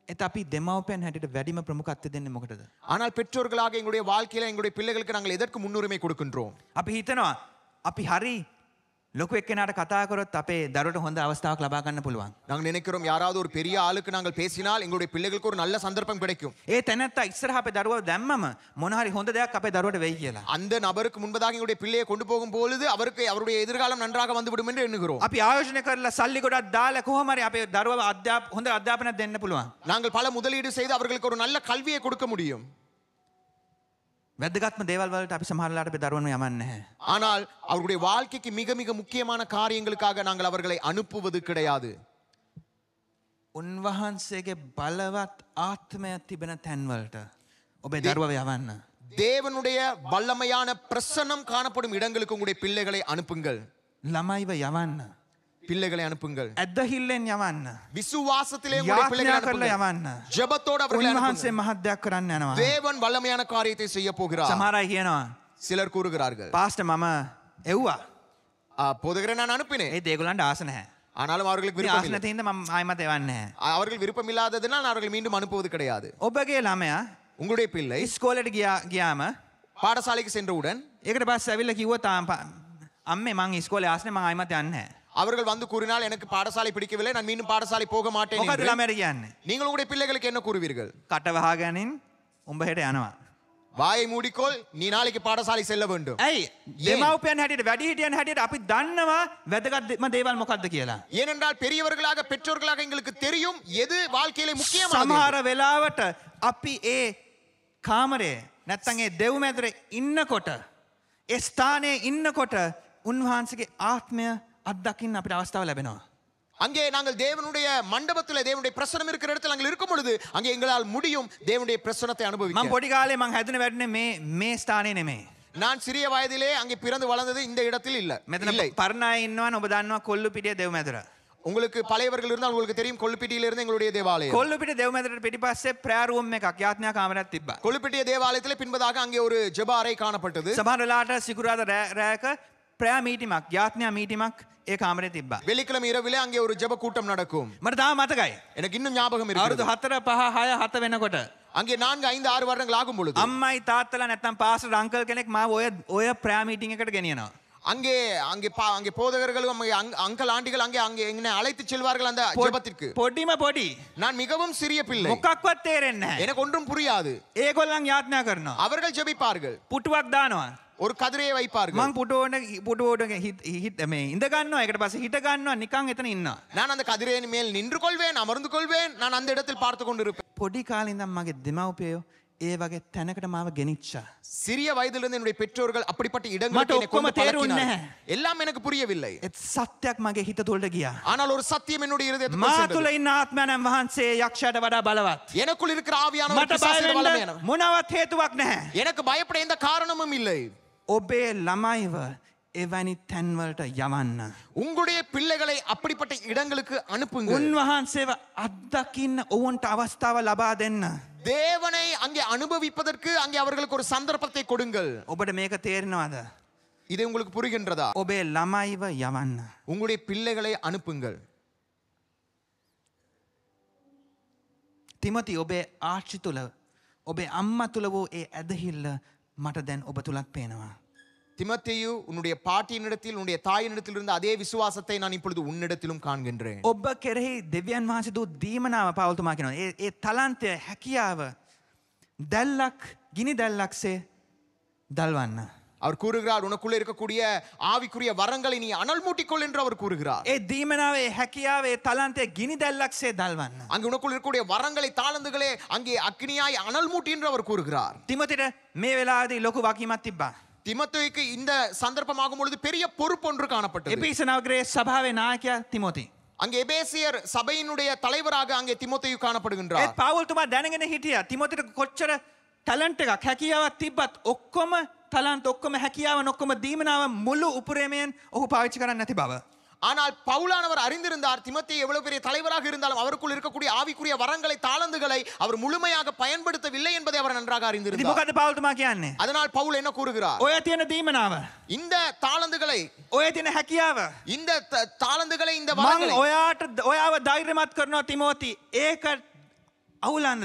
ඒත් අපි දෙමව්පියන් හැටියට වැඩිම ප්‍රමුඛත්වය දෙන්නේ මොකටද? ஆனால் பெற்றோர்களாக எங்களுடைய வாழ்க்கையில எங்களுடைய பிள்ளைகளுக்கு நாங்கள் எதற்கு முன்னுரிமை கொடுக்கின்றோம்? අපි හිතනවා අපි හරි ලොකු එක්කෙනාට කතා කරොත් අපේ දරුවට හොඳ අවස්ථාවක් ලබා ගන්න පුළුවන්. நாங்கள் நினைக்கிறோம் யாராவது ஒரு பெரிய ஆளுக்கு நாங்கள் பேசினால் எங்களுடைய பிள்ளைகளுக்கு ஒரு நல்ல சந்தர்ப்பம் கிடைக்கும். ඒ තැනත්තා ඉස්සරහ අපේ දරුවව දැම්මම මොන හරි හොඳ දෙයක් අපේ දරුවට වෙයි කියලා. அந்த நபருக்கு முன்பதாக எங்களுடைய பிள்ளையை கொண்டு போகும் பொழுது அவருடைய எதிர்காலம் நன்றாக வந்துவிடும் என்று எண்ணுகிறோம். අපි ආයෝජනය කරලා සල්ලි ගොඩක් දාලා කොහොම හරි අපේ දරුවව හොඳ අධ්‍යාපනයක් දෙන්න පුළුවන්. நாங்கள் பல முதலீடு செய்து அவர்களுக்கு ஒரு நல்ல கல்வியை கொடுக்க முடியும். වැදගත්ම දේවල් වලට අපි සමහරලාට අපේ දරුවන්ව යවන්නේ නැහැ. ஆனால் அவர்களுடைய வாழ்க்கைக்கு மிக மிக முக்கியமான காரியங்களுக்காக நாங்கள் அவர்களை அனுப்புவது கிடையாது. උන්වහන්සේගේ බලවත් ආත්මයක් තිබෙන තැන්වලට ඔබේ දරුවව යවන්න. தேவனுடைய வல்லமையான பிரசன்னம் காணப்படும் இடங்களுக்கு உங்களுடைய பிள்ளைகளை அனுப்புங்கள். ළමයිව යවන්න. பிள்ளைகளை அனுப்புங்கள். ඇදහිල්ලෙන් යවන්න. விசுவாசத்திலே உங்களுடைய பிள்ளைகளை යාඥා කරලා அனுப்புங்கள். යවන්න. ஜெபத்தோடு அவர்களை උන්වහන්සේ அனுப்புங்கள். මහත් දෙයක් කරන්න යනවා. தேவன் வல்லமையான காரியத்தை செய்ய போகிறார். සමහර අය කියනවා சிலர் கூறுகிறார்கள் පාස්ටර් මම එව්වා. போதகரை நான் அனுப்பினேன். ඒත් ඒගොල්ලන්ට ආස නැහැ. ஆனாலும் அவர்களுக்கு මේ விருப்பம் ආස இல்லை. නැති හින්දා මම ආයෙමත් එවන්නේ නැහැ. அவர்கள் விருப்பம் இல்லாததினால் அவர்கள் மீண்டும் அனுப்புவது கிடையாது. ඔබගේ ළමයා உங்களுடைய பிள்ளை ඉස්කෝලේට ගියාම பாடசாலைக்கு சென்றவுடன் ඒකට පස්සේ ඇවිල්ලා කිව්වා අම්මේ මං ඉස්කෝලේ ආසනේ මං ආයෙමත් යන්නේ නැහැ. அவர்கள் வந்து கூறினால் எனக்கு பாடசாலை பிடிக்கவில்லை நான் மீண்டும் பாடசாலை போக மாட்டேன் මොකද என்று. ළමයාට කියන්නේ? நீங்கள் உங்களுடைய பிள்ளைகளுக்கு என்ன கூறுவீர்கள்? කට වහගනින් උඹ හෙට යනවා. வாயை மூடிக்கொள் நீ நாளைக்கு பாடசாலை செல்ல வேண்டும். ඇයි දෙමව්පියන් හැටියට වැඩිහිටියන් හැටියට අපි දන්නවා වැදගත්ම දේවල් මොකක්ද කියලා. ஏனென்றால் பெரியவர்களாக பெற்றோர்களாக எங்களுக்கு தெரியும் எது வாழ்க்கையிலே முக்கியமானது. සමහර වෙලාවට අපි ඒ කාමරේ නැත්තම් ඒ දෙව් මැදුරේ ඉන්නකොට ඒ ස්ථානයේ ඉන්නකොට උන්වහන්සේගේ ආත්මය අත්දකින්න අපිට අවස්ථාව ලැබෙනවා. அங்கே நாங்கள் தேவனுடைய மண்டபத்தில் தேவனுடைய பிரசனம் இருக்கிற இடத்தில் நாங்கள் இருக்கும் பொழுது அங்கே எங்களால் முடியும் தேவனுடைய பிரசனத்தை මම அனுபவிக்க. පොඩි කාලේ මං හැදුනේ වැඩනේ මේ ස්ථානේ නෙමෙයි. நான் சிறிய வயதிலே அங்கே பிறந்து வளர்ந்தது இந்த இடத்தில் இல்லை. මෙතන පරණ අය ඉන්නවනේ ඔබ දන්නවා කොල්ලු පිටිය දෙව් මැදුර. உங்களுக்கு பழையவர்கள் இருந்தால் உங்களுக்கு தெரியும் கொள்ளுப்பிட்டியில இருந்து எங்களுடைய தேவாலயம். කොල්ලු පිටිය දෙව් මැදුරට පිටිපස්සේ ප්‍රෑර් රූම් එකක් යාඥා කාමරයක් තිබ්බා. கொள்ளுப்பிட்டிய தேவாலயத்தில் பின்பதாக அங்கே ஒரு ஜெப அறை காணப்பட்டது. සමහර වෙලාවට සිකුරාදා රැයක ප්‍රෑ මීටිමක් යාඥා මීටිමක් ඒ කාමරේ තිබ්බා. வெள்ளிக்கிழமை இரவிலே அங்கே ஒரு ஜெப கூட்டம் நடக்கும். මට තාම මතකයි. எனக்கு இன்னும் ஞாபகம் අවුරුදු இருக்கிறது. 4 5 6 7 වෙනකොට அங்கே 4 5 6 வருடங்கள் ஆகும் பொழுது අම්මයි තාත්තලා නැත්තම් පාස්ටර් අංකල් කෙනෙක් මාව ඔය ප්‍රෑ මීටින් එකට ගෙනියනවා. அங்கே அங்கே அங்கே போதகர்களும் அங்கிள் ஆண்டிகள் அங்கே அங்கே என்னை அழைத்து செல்வார்கள் அந்த ஜெபத்திற்கு. පොඩිම පොඩි நான் மிகவும் சிறிய பிள்ளை. මොකක්වත් තේරෙන්නේ නැහැ. எனக்கு ஒன்றும் புரியாது. ඒගොල්ලන් යාඥා කරනවා. அவர்கள் ஜெபிப்பார்கள். පුටුවක් දානවා. ஒரு கதிரையை வைப்பார்கள். මං පුටුවට මේ ඉඳ ගන්නවා. ඒකට පස්සේ හිට ගන්නවා. නිකන් එතන ඉන්නවා. நான் அந்த கதிரையின் மேல் நின்று கொள்வேன் அமர்ந்து கொள்வேன் நான் அந்த இடத்தில் பார்த்து கொண்டிருப்பேன். පොඩි කාලේ ඉඳන් මගේ දෙමව්පියෝ ඒ වගේ තැනකට මාව ගෙනිච්චා. சிறிய வயதிலிருந்து என்னுடைய பெற்றோர்கள் அப்படிப்பட்ட මට இடங்களுக்கு என்னை ඔක්කොම கொண்டு තේරුන්නේ பழக்கினார்கள். නැහැ. எல்லாம் எனக்கு புரியவில்லை. ඒත් සත්‍යයක් මගේ හිත තුළට ගියා. ஆனால் ஒரு சத்தியம் என்னுடைய මා இருதயத்துக்குள் තුළ சென்றது. ඉන්න ආත්මයන් වහන්සේ යක්ෂයාට වඩා බලවත්. எனக்குள் இருக்கிற ஆவியானவர் මට බය பிசாசின் වෙන්න வல்லமையானவர். මොනවත් හේතුවක් නැහැ. எனக்கு பயப்பட எந்த காரணமும் இல்லை. ඔබේ ළමයිව එවැනි තැන්වලට යවන්න. உங்களுடைய பிள்ளைகளை அப்படிப்பட்ட இடங்களுக்கு அனுப்புங்கள். උන්වහන්සේව අත්දකින්න ඔවුන්ට අවස්ථාව ලබා දෙන්න. தேவனை அங்கே அனுபவிப்பதற்கு அங்கே அவர்களுக்கு ஒரு சந்தர்ப்பத்தை கொடுங்கள். ඔබට මේක තේරෙනවද? இது உங்களுக்கு புரிகின்றதா? ඔබේ ළමයිව යවන්න. உங்களுடைய பிள்ளைகளை அனுப்புங்கள். තිමොති ඔබේ ආච්චි තුළ ඔබේ අම්මා තුළ වූ ඒ ඇදහිල්ල මට දැන් ඔබ තුලත් පේනවා. திமத்தேயு உன்னுடைய பாட்டியினிடத்தில் உன்னுடைய தாயினிடத்தில் இருந்த அதே விசுவாசத்தை நான் இப்பொழுது உன்னிடத்திலும் காண்கின்றேன். ඔබ කෙරෙහි දෙවියන් වහන්සේ දූ දීමනාව පවල්තුමා කියනවා. ඒ තලන්තය හැකියාව දැල්ලක් ගිනි දැල්ලක්සේ දල්වන්න. அவர் கூறுகிறார், உனக்குள்ள இருக்கக்கூடிய ஆவிக்குரிய வரங்களை நீ அனல் மூட்டிக்கொள் என்று அவர் கூறுகிறார். ඒ දීමනාවේ හැකියාවේ තලන්තය ගිනි දැල්ලක්සේ දල්වන්න. அங்கு உனக்குள்ள இருக்கக்கூடிய வரங்களை தாளந்துகளே அங்கே அக்னியாய் அனல் மூட்டி என்று அவர் கூறுகிறார். තිමොතිට මේ වෙලාවේදී ලොකු වගකීමක් තිබ්බා. திமத்தேயுக்கு இந்த சந்தர்ப்பமாகும் பொழுது பெரிய பொறுப்பு ஒன்று காணப்பட்டது. එපිස නගරයේ සභාවේ නායකයා තිමොති. அங்கே எபேசியர் சபையினுடைய தலைவராக அங்கே திமோத்தேயு காணப்படுகின்றார். ඒත් පවුල්තුමා දැනගෙන හිටියා තිමොතිට කොච්චර ටැලන්ට් එකක් හැකියාවක් තිබ්බත් ඔක්කොම තලන්ත ඔක්කොම හැකියාවන් ඔක්කොම දීමනාව මුළු උපුරේමෙන් ඔහු පාවිච්චි කරන්නේ නැති බව. ஆனால் பவுலானவர் அறிந்திருந்தார் திமோத்தேயு எவ்வளவு பெரிய தலைவராக இருந்தாலும் அவருக்குள் இருக்கக்கூடிய ஆவிக்குரிய வரங்களை தாளந்துகளை அவர் முழுமையாக பயன்படுத்தவில்லை என்பதை அவர் நன்றாக ඉතින් அறிந்திருந்தார். මොකද පවුල්තුමා කියන්නේ? அதனால் பவுல் என்ன கூறுகிறார்? ඔය තියෙන දීමනාව இந்த தாளந்துகளை ඔය තියෙන හැකියාව இந்த தாளந்துகளை இந்த මං வரங்களை ඔයාට ඔයාව ධෛර්යමත් කරනවා තිමෝති. ඒක අවුලන්න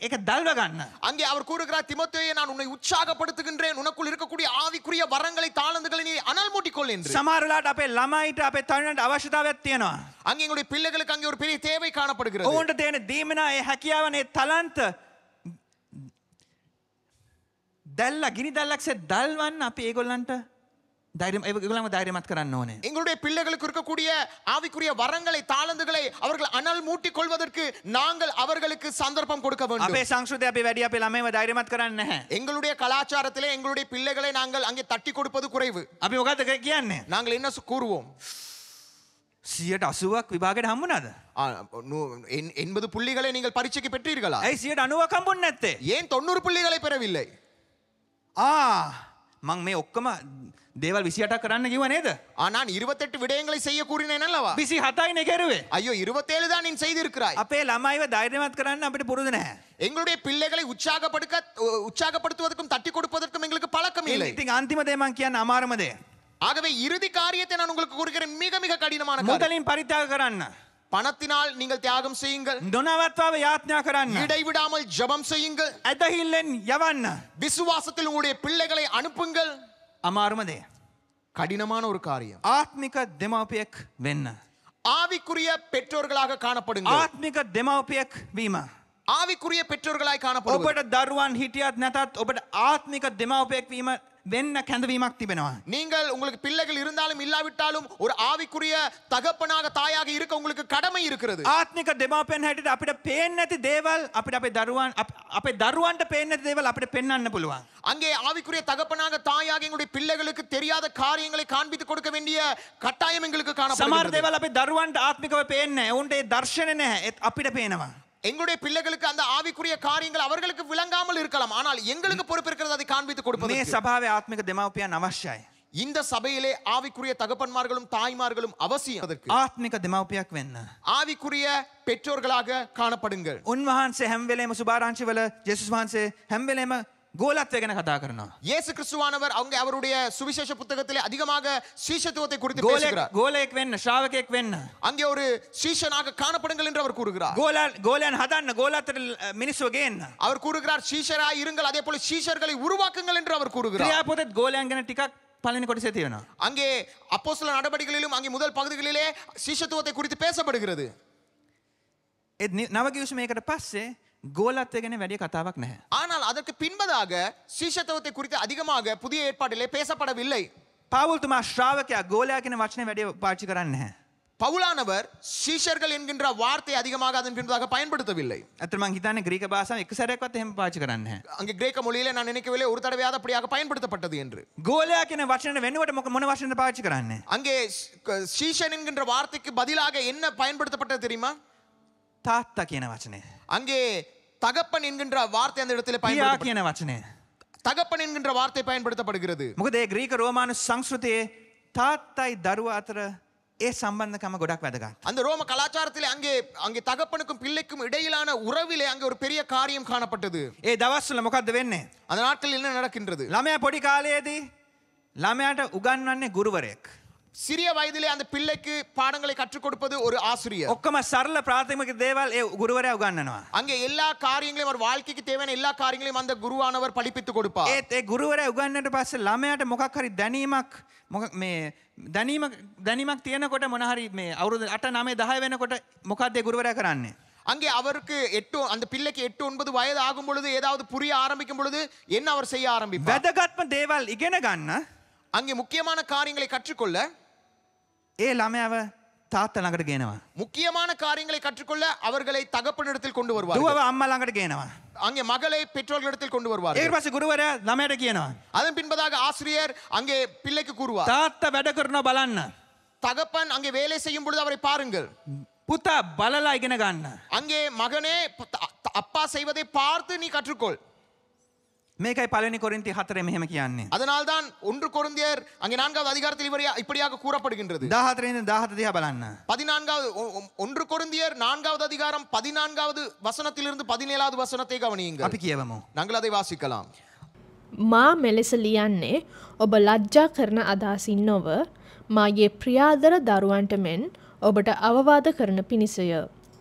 ඒක දල්ව ගන්න. அங்கே அவர் கூறுகிறார், திமோத்தேயுவே நான் உன்னை உற்சாகப்படுத்துகின்றேன், உனக்குள் இருக்கக்கூடிய ஆவிக்குரிய வரங்களை தாளந்துகளை நீ அனல் மூட்டிக்கொள் என்று. සමහර වෙලාවට අපේ ළමයිට අපේ තරුණයන්ට අවශ්‍යතාවයක් තියෙනවා. அங்கே எங்களுடைய பிள்ளைகளுக்கு அங்கே ஒரு பெரிய தேவை காணப்படுகிறது. ඔවුන්ට තියෙන දීමනා ඒ හැකියාවනේ තලන්ත දැල්ල ගිනි දැල්ලක්සේ දල්වන්න අපි ඒගොල්ලන්ට ඒගොල්ලන්ව ධෛර්යමත් කරන්න ඕනේ. எங்களுடைய பிள்ளைகளுக்கு இருக்கக்கூடிய ஆவிக்குரிய வரங்களை தாளந்துகளை அவர்கள் அனல் மூட்டிக் கொள்வதற்கு நாங்கள் அவர்களுக்கு சந்தர்ப்பம் கொடுக்க வேண்டும். අපේ සංස්කෘතිය අපි වැඩි අපේ ළමයිව ධෛර්යමත් කරන්නේ නැහැ. எங்களுடைய கலாச்சாரத்திலே எங்களுடைய பிள்ளைகளை நாங்கள் அங்கே தட்டி கொடுப்பது குறைவு. අපි මොකද්ද කියන්නේ? நாங்கள் என்ன கூறுவோம்? 180ක් විභාගයට හම්බුණාද? 80 புள்ளிகளை நீங்கள் பரீட்சைக்கு பெற்றீர்களா? ඇයි 190ක් හම්බුන්නේ නැත්තේ? ஏன் 90 புள்ளிகளை பெறவில்லை? මං මේ ඔක්කොම දේවල් 28ක් කරන්න කිව්ව නේද? நான் 28 விடயங்களை செய்ய கூறினேன் அல்லவா? 27යිනේ කරුවේ. ஐயோ 27 தான் நீ செய்திருக்கிறாய். අපේ ළමයිව ධෛර්යමත් කරන්න අපිට පුරුදු නැහැ. எங்களுடைய பிள்ளைகளை உற்சாகப்படுத்துவதற்கும் தட்டி கொடுப்பதற்கும் எங்களுக்கு பழக்கம் இல்லை. ඉතින් අන්තිම දේ මං කියන්න අමාරුම දේ. ஆகவே இறுதி காரியத்தை நான் உங்களுக்கு கூறுகிறேன், மிக மிக கடினமான காரியம். මුදලින් පරිත්‍යාග කරන්න. பணத்தினால் நீங்கள் தியாகம் செய்யுங்கள். නොනවත්වාව යාඥා කරන්න. இடைவிடாமல் ஜெபம் செய்யுங்கள். ඇදහිල්ලෙන් යවන්න. விசுவாசத்தில் உங்களுடைய பிள்ளைகளை அனுப்புங்கள். අමාරුම දේ. கடினமான ஒரு காரியம். ආත්මික දෙමව්පියෙක් වෙන්න. ஆவிக்குரிய பெற்றோர்களாக காணப்படுங்கள். ආත්මික දෙමව්පියෙක් වීම. ஆவிக்குரிய பெற்றோர்களாய் காணப்படுவது. ඔබට දරුවන් හිටියත් නැතත් ඔබට ආත්මික දෙමව්පියෙක් වීම වෙන්න කැඳවීමක් තිබෙනවා. நீங்கள் உங்களுக்கு பிள்ளைகள் இருந்தாலும் இல்லாவிட்டாலும் ஒரு ஆவிக்குரிய தகப்பனாக தாயாக இருக்க உங்களுக்கு கடமை இருக்கிறது. ආත්මික දෙමව්පියන් හැටියට අපිට පේන්නේ නැති දේවල් අපිට අපේ දරුවන්ට පේන්නේ නැති දේවල් අපිට පෙන්වන්න පුළුවන්. அங்கே ஆவிக்குரிய தகப்பனாக தாயாக எங்களுடைய பிள்ளைகளுக்கு தெரியாத காரியங்களை காண்பித்து கொடுக்க வேண்டிய கட்டாயம் எங்களுக்கு සමහර காணப்படுகிறது. දේවල් අපේ දරුවන්ට ආත්මිකව පේන්නේ නැහැ. උන්ට ඒ දර්ශනේ නැහැ. ඒත් අපිට පේනවා. எங்களுடைய பிள்ளைகளுக்கு அந்த ஆவிக்குரிய காரியங்கள் அவர்களுக்கு விளங்காமல் இருக்கலாம், ஆனால் எங்களுக்கு பொறுப்பு இருக்கிறது அதை காண்பித்து මේ கொடுப்பது. සභාවේ ආත්මික දෙමව්පියන් අවශ්‍යයි. இந்த சபையிலே ஆவிக்குரிய தகப்பன்மார்களும் தாய்மார்களும் அவசியம். அதற்கு ආත්මික දෙමව්පියක් වෙන්න. ஆவிக்குரிய பெற்றோர்களாக காணப்படுங்கள். උන්වහන්සේ හැම වෙලේම සුභාරංචිවල ජේසුස් වහන්සේ හැම වෙලේම ගෝලත්වය ගැන කතා කරනවා. இயேசு கிறிஸ்துவானவர் அவங்க அவருடைய சுவிசேஷ புத்தகத்திலே அதிகமாக சீஷத்துவத்தை குறித்து பேசுகிறார். ගෝලයෙක් වෙන්න, ශ්‍රාවකයෙක් වෙන්න. அங்கே ஒரு சீஷனாக காணப்படுங்கள் என்று அவர் கூறுகிறார். ගෝලයන් හදන්න, ගෝලත්තර මිනිස්සු ගේන්න. அவர் கூறுகிறார் சீஷராய் இருங்கள், அதே போல சீஷர்களை உருவாக்குங்கள் என்று அவர் கூறுகிறார். ක්‍රියාපොතේ ගෝලයන් ගැන ටිකක් පළවෙනි කොටසේ තියෙනවා. அங்கே அப்போஸ்தல நடவடிக்கைகளிலும் அங்கே முதல் பகுதிகளிலே சீஷத்துவத்தை குறித்து பேசப்படுகிறது. ඒ නව කිවිසුම මේකට පස්සේ ගෝලත්වය ගැන වැඩි කතාවක් නැහැ. ஆனால் அதற்கு பின்பதாக சீஷத்துவத்தை குறித்து அதிகமாக புதிய ஏற்பாட்டிலே பேசப்படவில்லை. පාවුල්තුමා ශ්‍රාවකයා ගෝලයා කියන වචනේ වැඩි පාවිච්චි කරන්නේ නැහැ. பவுலானவர் சீஷர்கள் என்கின்ற வார்த்தை அதிகமாக அதன் பின்பதாக பயன்படுத்தவில்லை. අතන මං හිතන්නේ ග්‍රීක භාෂාව එක සැරයක්වත් එහෙම පාවිච්චි කරන්නේ නැහැ. அங்கே கிரேக்க மொழியிலே நான் நினைக்கவில்லை ஒரு தடவையாவது அப்படியாக பயன்படுத்தப்பட்டது என்று. ගෝලයා කියන වචනේ වෙනුවට මොන වචනද පාවිච්චි කරන්නේ? அங்கே சீஷன் என்கின்ற வார்த்தைக்கு பதிலாக என்ன பயன்படுத்தப்பட்டது தெரியுமா? තාත්තා කියන වචනේ. அங்கே தகப்பன் என்கின்ற வார்த்தை அந்த இடத்துல පියා பயன்படுத்தப்பட்டது. කියන වචනේ. தகப்பன் என்கின்ற வார்த்தை பயன்படுத்தப்படுகிறது. මොකද ඒ ග්‍රීක රෝමානු සංස්කෘතියේ තාත්තයි දරුවා අතර ඒ සම්බන්ධකම ගොඩක් වැදගත්. அந்த ரோம கலாச்சாரத்திலே அங்கே தகப்பனுக்கும் பிள்ளைக்கும் இடையிலான உறவிலே அங்கே ஒரு பெரிய காரியம் காணப்பட்டது. ඒ දවස්වල මොකද්ද වෙන්නේ? அந்த நாட்களில் என்ன நடக்கின்றது? ළමයා පොඩි කාලයේදී ළමයාට උගන්වන්නේ ගුරුවරයෙක්. சிறிய வயதிலே அந்த பிள்ளைக்கு பாடங்களை கற்றுக் கொடுப்பது ஒரு ஆசிரியர். ඔක්කොම සරල ප්‍රාථමික දේවල් ඒ ගුරුවරයා උගන්වනවා. அங்கே எல்லா காரியங்களையும் ஒரு வாழ்க்கைக்கு தேவையான எல்லா காரியங்களையும் அந்த குருவானவர் படிப்பித்துக் கொடுப்பார். ඒත් ඒ ගුරුවරයා උගන්වන්නට පස්සේ ළමයාට මොකක් හරි දැනීමක් තියෙනකොට මොන හරි මේ අවුරුදු 8 9 10 වෙනකොට මොකක්ද ඒ ගුරුවරයා කරන්නේ? அங்கே அவருக்கு அந்த பிள்ளைக்கு 8 9 வயது ஆகும் பொழுது ஏதாவது புரிய ஆரம்பிக்கும் பொழுது என்ன அவர் செய்ய ஆரம்பிப்பார்? වැදගත්ම දේවල් ඉගෙන ගන්න அங்கே முக்கியமான காரியங்களை கற்றுக்கொள்ள ඒ ළමයාව තාත්තා ළඟට ගෙනවා. முக்கியமான காரியங்களை கற்றுக்கொள்ள அவர்களை தகப்பனிடத்தில் கொண்டு வருவார். දුවව අම්මා ළඟට ගෙනවා. அங்கே மகளை பெற்றோர்களிடத்தில் கொண்டு வருவார். ඊට පස්සේ ගුරුවරයා ළමයාට කියනවා. அதன் பின்பதாக ஆசிரியர் அங்கே பிள்ளைக்கு கூறுவார். තාත්තා වැඩ කරනවා බලන්න. தகப்பன் அங்கே வேலை செய்யும் பொழுது அவரை பாருங்கள். පුතා බලලා ඉගෙන ගන්න. அங்கே மகனே அப்பா செய்வதை பார்த்து நீ கற்றுக்கொள். මේකයි පළවෙනි කොරින්ති 4 මෙහෙම කියන්නේ. அதனால்தான் 1 கொரிந்தியர் அங்கே 4வது அதிகாரத்தில் இப்படியாக கூறப்படுகின்றது. 14 ඉඳන් 17 දිහා බලන්න. 14வது 1 கொரிந்தியர் 4வது அதிகாரம் 14வது வசனத்திலிருந்து 17வது வசனத்தை கவனியுங்கள். අපි කියවමු. நாங்கள் அதை வாசிக்கலாம். මා මෙලෙස ලියන්නේ ඔබ ලජ්ජා කරන අදහසින් නොව මාගේ ප්‍රියාදර දරුවන්ට මෙන් ඔබට අවවාද කරන පිණිසය.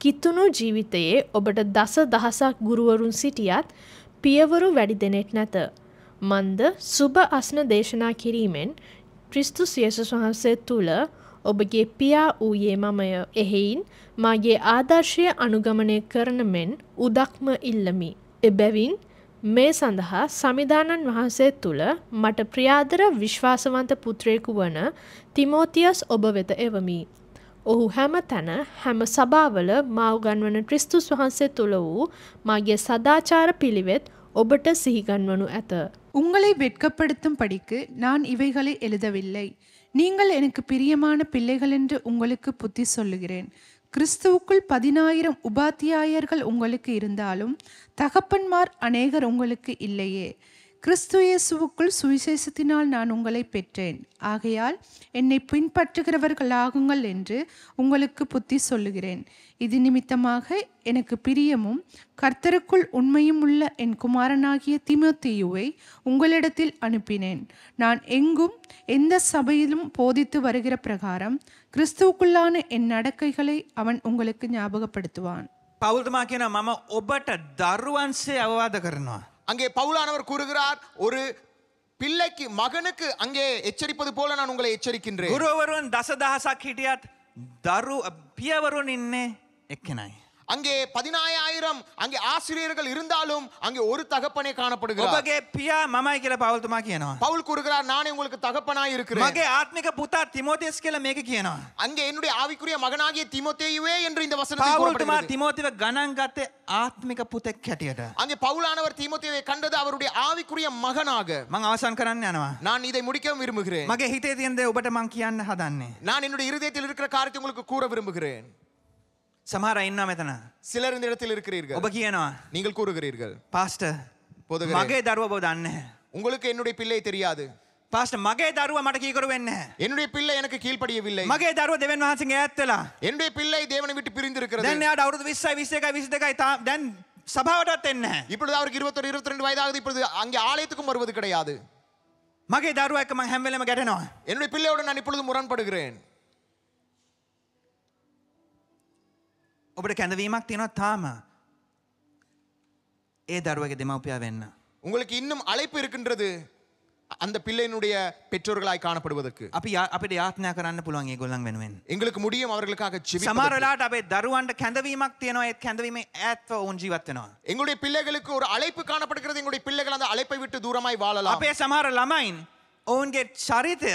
කිතුුණු ජීවිතයේ ඔබට දස දහසක් ගුරුවරුන් සිටියත් පියවරු වැඩි දෙනෙක් නැත. මන්ද සුබ අස්න දේශනා කිරීමෙන් ක්‍රිස්තුස් යේසුස් වහන්සේ තුළ ඔබගේ පියා වූයේ මමය. එහෙයින් මාගේ ආදර්ශය අනුගමනය කරන මෙන් උදක්ම ඉල්ලමි. එබැවින් මේ සඳහා සමිදානන් වහන්සේ තුළ මට ප්‍රියාදර විශ්වාසවන්ත පුත්‍රයෙකු වන තිමෝතියස් ඔබ වෙත එවමි. ඔහු හැම තැන හැම සභාවල මා උගන්වන ක්‍රිස්තුස් වහන්සේ තුළ වූ මාගේ සදාචාර පිළිවෙත් ඔබට සිහිගන්වනු ඇත. உங்களை வெட்கப்படுத்தும் படிக்கு நான் இவைகளை எழுதவில்லை. நீங்கள் எனக்கு பிரியமான பிள்ளைகள் என்று உங்களுக்கு புத்தி சொல்லுகிறேன். கிறிஸ்துவுக்குள் 10,000 உபாத்தியாயர்கள் உங்களுக்கு இருந்தாலும் தகப்பன்மார் அநேகர் உங்களுக்கு இல்லையே. கிறிஸ்து இயேசுவுக்குள் சுவிசேஷத்தினால் நான் உங்களை பெற்றேன். ஆகையால் என்னை பின்பற்றுகிறவர்களாகுங்கள் என்று உங்களுக்கு புத்தி சொல்லுகிறேன். இது நிமித்தமாக எனக்கு பிரியமும் கர்த்தருக்குள் உண்மையும் உள்ள என் குமாரனாகிய தீமோத்தேயுவை உங்களிடத்தில் அனுப்பினேன். நான் எங்கும் எந்த சபையிலும் போதித்து வருகிற பிரகாரம் கிறிஸ்துவுக்குள்ளான என் நடக்கைகளை அவன் உங்களுக்கு ஞாபகப்படுத்துவான். පවුල්තුමා කියනවා මම ඔබට දරුවන්සේ අවවාද කරනවා. அங்கே பவுலானவர் கூறுகிறார், ஒரு பிள்ளைக்கு மகனுக்கு அங்கே எச்சரிப்பது போல நான் உங்களை எச்சரிக்கின்றேன். ගුරුවරුන් දසදහසක් හිටියත් පියවරුන් ඉන්නේ එක්කෙනයි. அங்கே 14,000 அங்கே ஆசிரியர்கள் இருந்தாலும் அங்கே ஒரு தகப்பனே காணப்படுகிறார். ඔබගේ පියා මමයි කියලා පවුල්තුමා කියනවා. பவுல் கூறுகிறார், நானே உங்களுக்கு தகப்பனாய் இருக்கிறேன். මගේ ආත්මික පුතා තිමෝතියස් කියලා මේක කියනවා. அங்கே என்னுடைய ஆவிக்குரிய மகனாகிய தீமோத்தேயுவே என்று இந்த வசனத்தில் පවුල්තුමා கூறப்படுகிறது. තිමෝතිව ගණන් ගත්තේ ආත්මික පුතෙක් හැටියට. அங்கே பவுலானவர் தீமோத்தேயுவை கண்டது அவருடைய ஆவிக்குரிய மகனாக. මං අවසන් කරන්න යනවා. நான் இதை முடிக்க விரும்புகிறேன். මගේ හිතේ තියෙන දේ ඔබට මං කියන්න හදන්නේ. நான் என்னுடைய இருதயத்தில் இருக்கிற காரியத்தை உங்களுக்கு கூற விரும்புகிறேன். සමහර අය ඉන්නවා මෙතන. சிலர் இந்த இடத்தில் இருக்கிறீர்கள். ඔබ කියනවා நீங்கள் கூறுகிறீர்கள், පාස්ටර් போதகரே, මගේ දරුවා ඔබ දන්නේ නැහැ. உங்களுக்கு என்னுடைய பிள்ளை தெரியாது. පාස්ටර් මගේ දරුවා මට කීකරු වෙන්නේ නැහැ. என்னுடைய பிள்ளை எனக்கு கீழ்ப்படியவில்லை. මගේ දරුවා දෙවියන් වහන්සේගෙන් ඈත් වෙලා. என்னுடைய பிள்ளை தேவனை விட்டு பிரிந்திருக்கிறது. දැන් එයාට අවුරුදු 20යි 21යි 22යි දැන් සභාවටවත් එන්නේ නැහැ. இப்பொழுது அவருக்கு 21 22 வயதாகுது. இப்பொழுது அங்கே ஆலயத்துக்கும் வருவது கிடையாது. මගේ දරුවා එක්ක මං හැම වෙලේම ගැටෙනවා. என்னுடைய பிள்ளையோடு நான் இப்பொழுது முரண்படுகிறேன். ඔබට කැඳවීමක් තියෙනවා තාම. ඒ දරුවගේ දෙමව්පියා වෙන්න. உங்களுக்கு இன்னும் அழைப்பு இருக்கின்றது அந்த பிள்ளையினுடைய பெற்றோர்களாய் காணப்படுவதற்கு. අපිට යාඥා කරන්න පුළුවන් ඒගොල්ලන් වෙනුවෙන්. எங்களுக்கு முடியும் அவர்களுக்காக සමහර ஜெபிப்பதற்கு. වෙලාවට අපේ දරුවන්ට කැඳවීමක් තියෙනවා. ඒ කැඳවීමේ ඈත්ව ඔවුන් ජීවත් වෙනවා. எங்களுடைய பிள்ளைகளுக்கு ஒரு அழைப்பு காணப்படுகிறது. எங்களுடைய பிள்ளைகள் அந்த அழைப்பை விட்டு தூரமாய் வாழலாம். අපේ සමහර ළමයින් ඔවුන්ගේ චරිතය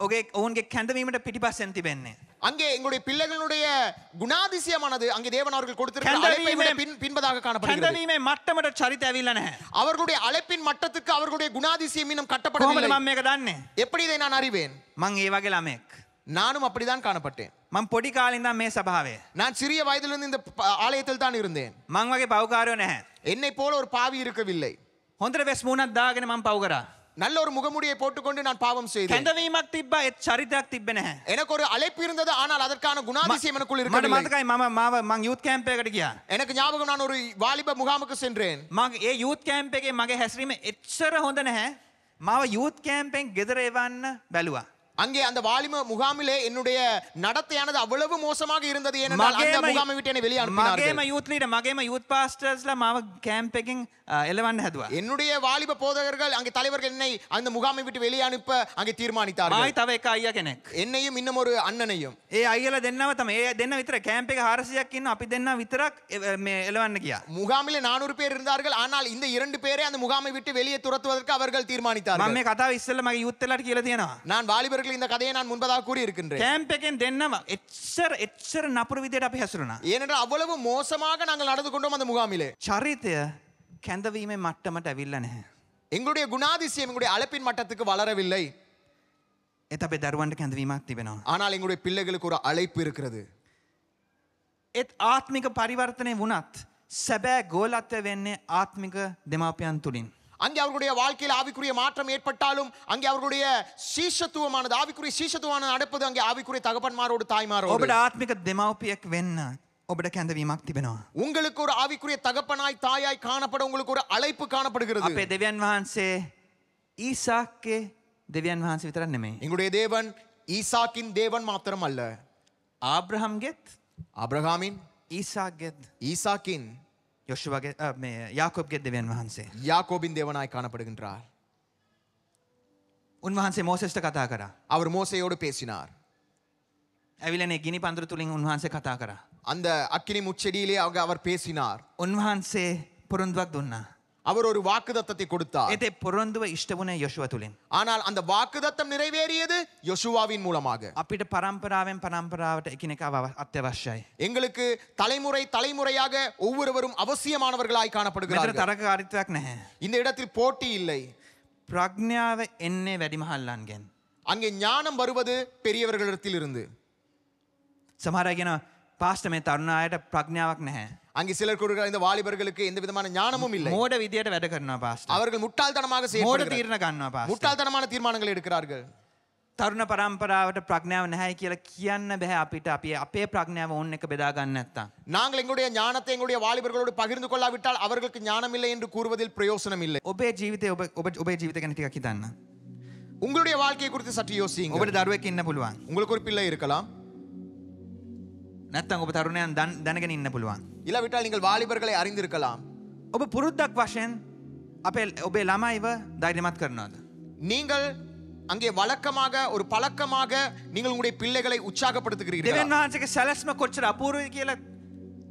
ඔවුන්ගේ කැඳවීමට පිටිපස්සෙන් තිබෙන්නේ. அங்கே எங்களுடைய பிள்ளைகளுடைய குணாதிசயமானது அங்கே தேவன் அவர்கள் கொடுத்திருக்கிற அழைப்பை விட பின்பதாக காணப்படுகிறது. කැඳවීමේ මට්ටමට චරිතය ඇවිල්ලා නැහැ. அவர்களுடைய அழைப்பின் மட்டத்துக்கு அவர்களுடைய குணாதிசயம் இன்னும் කොහොමද கட்டப்படவில்லை. මම මේක දන්නේ? எப்படி இதை நான் அறிவேன்? මං ඒ වගේ ළමෙක්. நானும் அப்படிதான் காணப்பட்டேன். මං පොඩි කාලේ ඉඳන් මේ සභාවේ. நான் சிறிய வயதிலிருந்து இந்த ஆலயத்தில் தான் இருந்தேன். මං වගේ පව්කාරයෝ නැහැ. என்னை போல ஒரு பாவி இருக்கவில்லை. හොඳට වෙස් මූණක් දාගෙන මං පව් කරා. நல்ல ஒரு முகமுடியை போட்டுக்கொண்டு நான் பாவம் செய்தேன். කැඳවීමක් තිබ්බා ඒ චරිතයක් තිබ්බේ නැහැ. எனக்கு ஒரு அழைப்பு இருந்தது, ஆனால் அதற்கான குணாதிசயம் எனக்குள் මට இருக்கவில்லை. මතකයි මං යූත් කැම්ප් එකකට ගියා. எனக்கு ஞாபகம், நான் ஒரு வாலிப முகாமுக்கு சென்றேன். මම ඒ යූත් කැම්ප් එකේ මගේ හැසිරීම එච්චර හොඳ නැහැ. මාව යූත් කැම්පෙන් ගෙදර එවන්න බැලුවා. அங்கே அந்த வாலிப முகாமிலே என்னுடைய நடத்தையானது அவ்வளவு மோசமாக இருந்தது ஏனென்றால் அந்த முகாமை விட்டு என்னை வெளியே அனுப்பினார்கள். මගේම යූත් ලීඩර් මගේම යූත් පාස්ටර්ස්ලා මාව කැම්ප් එකෙන් එලවන්න හැදුවා. என்னுடைய வாலிப போதகர்கள் அங்கே தலைவர்கள் என்னை அந்த முகாமை விட்டு வெளியே அனுப்ப அங்கே தீர்மானித்தார்கள். මායි තව එක අයියා කෙනෙක්. என்னையும் இன்னும் ஒரு அண்ணனையும். ඒ අයියලා දෙන්නව තමයි. ඒ දෙන්න විතර කැම්ප් එක 400ක් ඉන්නවා. අපි දෙන්න විතරක් මේ එලවන්න ගියා. முகாமிலே 400 பேர் இருந்தார்கள். ஆனால் இந்த 2 பேரே அந்த முகாமை விட்டு வெளியே துரத்துவதற்கு அவர்கள் தீர்மானித்தார்கள். මම මේ කතාව ඉස්සෙල්ලා මගේ යූත් වෙලාට කියලා තියෙනවා. நான் வாலிபர்கள் இந்த கதையை நான் முன்பதாக கூறி இருக்கின்றேன். කැම්ප් එකෙන් දෙන්නව එච්චර නපුරු විදියට අපි හැසිරුණා. ஏனென்றால் அவ்வளவு மோசமாக நாங்கள் நடந்து கொண்டோம் அந்த முகாமிலே. චරිතය කැඳවීමේ මට්ටමට ඇවිල්ලා නැහැ. எங்களுடைய குணாதிசயம் எங்களுடைய அழைப்பின் மட்டத்துக்கு வளரவில்லை. ඒත් අපේ දරුවන්ට කැඳවීමක් තිබෙනවා. ஆனால் எங்களுடைய பிள்ளைகளுக்கு ஒரு அழைப்பு இருக்கிறது. ඒත් ආත්මික පරිවර්තනය වුණත් සැබෑ ගෝලත්වය වෙන්නේ ආත්මික දෙමාපියන් තුලින්. அங்கே அவர்களுடைய வாழ்க்கையில் ஆவிக்குரிய மாற்றம் ஏற்பட்டாலும் அங்கே அவர்களுடைய சீஷத்துவமானது ஆவிக்குரிய சீஷத்துவமானது நடப்பது அங்கே ஆவிக்குரிய தகப்பன்மாரோடு தாய்மாரோடு. ඔබට ආත්මික දෙමාපියෙක් වෙන්න ඔබට කැඳවීමක් තිබෙනවා. உங்களுக்கு ஒரு ஆவிக்குரிய தகப்பனாய் தாயாய் காணப்பட உங்களுக்கு ஒரு அழைப்பு காணப்படுகிறது. අපේ දෙවියන් වහන්සේ ඊසාක්ගේ දෙවියන් වහන්සේ විතරක් නෙමෙයි. எங்களுடைய தேவன் ஈசாக்கின் தேவன் மாத்திரம் அல்ல. ආබ්‍රහම්ගෙත් ஆபிரகாமின் ඊසාක්ගෙත් ஈசாக்கின் යොෂුවගේ මේ යාකෝබ්ගේ දෙවියන් වහන්සේ. யாக்கோபின் தேவனாய் காணப்படுகின்றார். උන්වහන්සේ මෝසෙස්ට කතා කරා. அவர் மோசையோடு பேசினார். ඇවිලනේ ගිනි පඳුර තුලින් උන්වහන්සේ කතා කරා. அந்த அக்கினி முச்செடியிலே அவர் பேசினார். උන්වහන්සේ පොරොන්දුවක් දුන්නා. அவர் ஒரு வாக்குதத்தத்தை கொடுத்தார். ඒතේ පොරොන්දුව ඉෂ්ට වුණේ යොෂුව තුලින්. ஆனால் அந்த வாக்குதத்தம் நிறைவேறியது யோசுவாவின் மூலமாக. අපිට පරම්පරාවෙන් පරම්පරාවට එකිනෙකාව අත්‍යවශ්‍යයි. எங்களுக்கு தலைமுறை தலைமுறையாக ஒவ்வொருவரும் அவசியமானவர்களாய் මෙතන காணப்படுகிறார்கள். තරකාරීත්වයක් නැහැ. இந்த இடத்தில் போட்டி இல்லை. ප්‍රඥාව එන්නේ වැඩිමහල්ලන්ගෙන්. அங்கே ஞானம் வருவது பெரியவர்களிடத்தில் இருந்து. සමහර අය කියනවා පාස්ටර් මේ තරුණ අයට ප්‍රඥාවක් නැහැ. அங்கே சிலர் கூறுகிறார் இந்த வாலிபர்களுக்கு எந்த விதமான ஞானமும் இல்லை. මෝඩ විදියට වැඩ කරනවා පාස්ටර්. அவர்கள் முட்டாள்தனமாக මෝඩ செயல்படுகிறார்கள். තීරණ ගන්නවා පාස්ටර්. முட்டாள்தனமான தீர்மானங்களை எடுக்கிறார்கள். තරුණ පරම්පරාවට ප්‍රඥාව නැහැ කියලා කියන්න බෑ අපිට. අපි අපේ ප්‍රඥාව ඕන්න එක බෙදා ගන්න නැත්තම්. நாங்கள் எங்களுடைய ஞானத்தை எங்களுடைய வாலிபர்களோடு பகிர்ந்து கொள்ளாவிட்டால் அவர்களுக்கு ஞானம் இல்லை என்று கூறுவதில் பிரயோசனம் இல்லை. ඔබේ ජීවිතේ ඔබේ ජීවිතය ගැන ටිකක් හිතන්න. உங்களுடைய வாழ்க்கையை குறித்து சற்று யோசியுங்கள். ඔබට දරුවෙක් ඉන්න පුළුවන්. உங்களுக்கு ஒரு பிள்ளை இருக்கலாம். නැත්තම් ඔබ තරුණයන් දැනගෙන ඉන්න පුළුවන්. இல்லாவிட்டால் நீங்கள் வாலிபர்களை அறிந்திருக்கலாம். ඔබ පුරුද්දක් වශයෙන් ඔබේ ළමයිව ධෛර්යමත් කරනවද? நீங்கள் அங்கே வழக்கமாக ஒரு பழக்கமாக நீங்கள் உங்களுடைய பிள்ளைகளை உற்சாகப்படுத்துகிறீர்கள். දෙවියන් වහන්සේගේ සැලැස්ම කොච්චර අපූර්වයි කියලා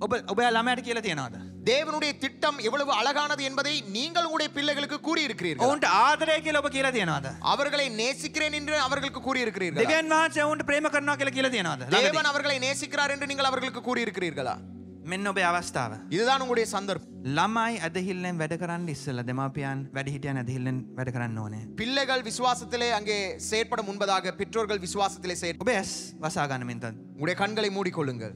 ඔබ ළමයට කියලා තියනවද? தேவனுடைய திட்டம் எவ்வளவு அழகானது என்பதை நீங்கள் உங்களுடைய பிள்ளைகளுக்கு கூறி இருக்கிறீர்கள். ඔවුන්ට ආදරය කියලා ඔබ කියලා තියනවද? அவர்களை நேசிக்கிறேன் என்று அவர்களுக்கு கூறி இருக்கிறீர்கள். දෙවියන් වහන්සේ ඔවුන්ට ප්‍රේම කරනවා කියලා කියලා තියනවද? தேவன் அவர்களை நேசிக்கிறார் என்று நீங்கள் அவர்களுக்கு கூறி இருக்கிறீர்களா? මෙන්න ඔබේ අවස්ථාව. இதுதான் உங்களுடைய சந்தர்ப்பம். ළමයි ඇදහිල්ලෙන් වැඩ කරන්න ඉස්සෙල්ලා දෙමාපියන් වැඩිහිටියන් ඇදහිල්ලෙන් වැඩ කරන්න ඕනේ. பிள்ளைகள் விசுவாசத்திலே அங்கே செயற்பட முன்பதாக பெற்றோர்கள் விசுவாசத்திலே ඔබ ඇස් වසා ගන්න මෙතන. உங்களுடைய கண்களை மூடிக்கொள்ளுங்கள்.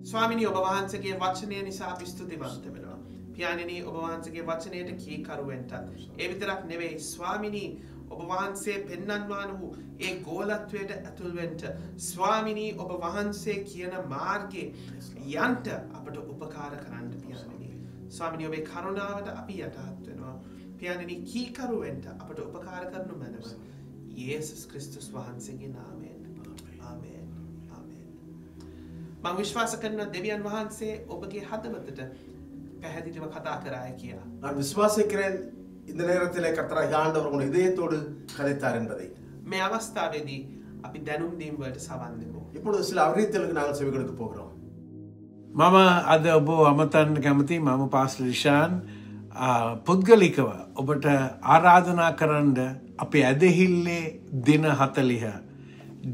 ස්වාමිනී ඔබ වහන්සේගේ වචනය නිසා අපි ස්තුතිවන්ත වෙනවා. පියාණෙනි ඔබ වහන්සේගේ වචනයට කීකරුවෙන්ටත් ඒ විතරක් නෙවෙයි ස්වාමිනී ඔබ වහන්සේ පෙන්වන්නා වූ ඒ ගෝලත්වයට ඇතුල් වෙන්න ස්වාමිනී ඔබ වහන්සේ කියන මාර්ගේ යන්ට අපට උපකාර කරන්න පියාණෙනි. ස්වාමිනී ඔබේ කරුණාවට අපි යටහත් වෙනවා. පියාණෙනි කීකරුවෙන්ට අපට උපකාර කරනු මැනව. යේසුස් ක්‍රිස්තුස් වහන්සේගේ නාමයෙන්. ආමේන්. මං විශ්වාස කරන දෙවියන් වහන්සේ ඔබගේ හදවතට පැහැදිලිව කතා කරාය කියලා. நான் விசுவாசிக்கிறேன் இந்த நேரத்திலே கர்த்தராகிய ஆண்டவர் உங்கள் இதயத்தோடு கதைத்தார் என்பதை. මේ අවස්ථාවේදී අපි දැනුම් දීම් වලට සවන් දෙමු. இப்பொழுது சில அறிவித்தலுக்கு நாங்கள் செவி கொடுக்க போகிறோம். මම අද ඔබ අමතන්න කැමති මම පාස්ටර් රිෂාන් පුද්ගලිකව ඔබට ආරාධනා කරන්න අපේ ඇදහිල්ලේ දින 40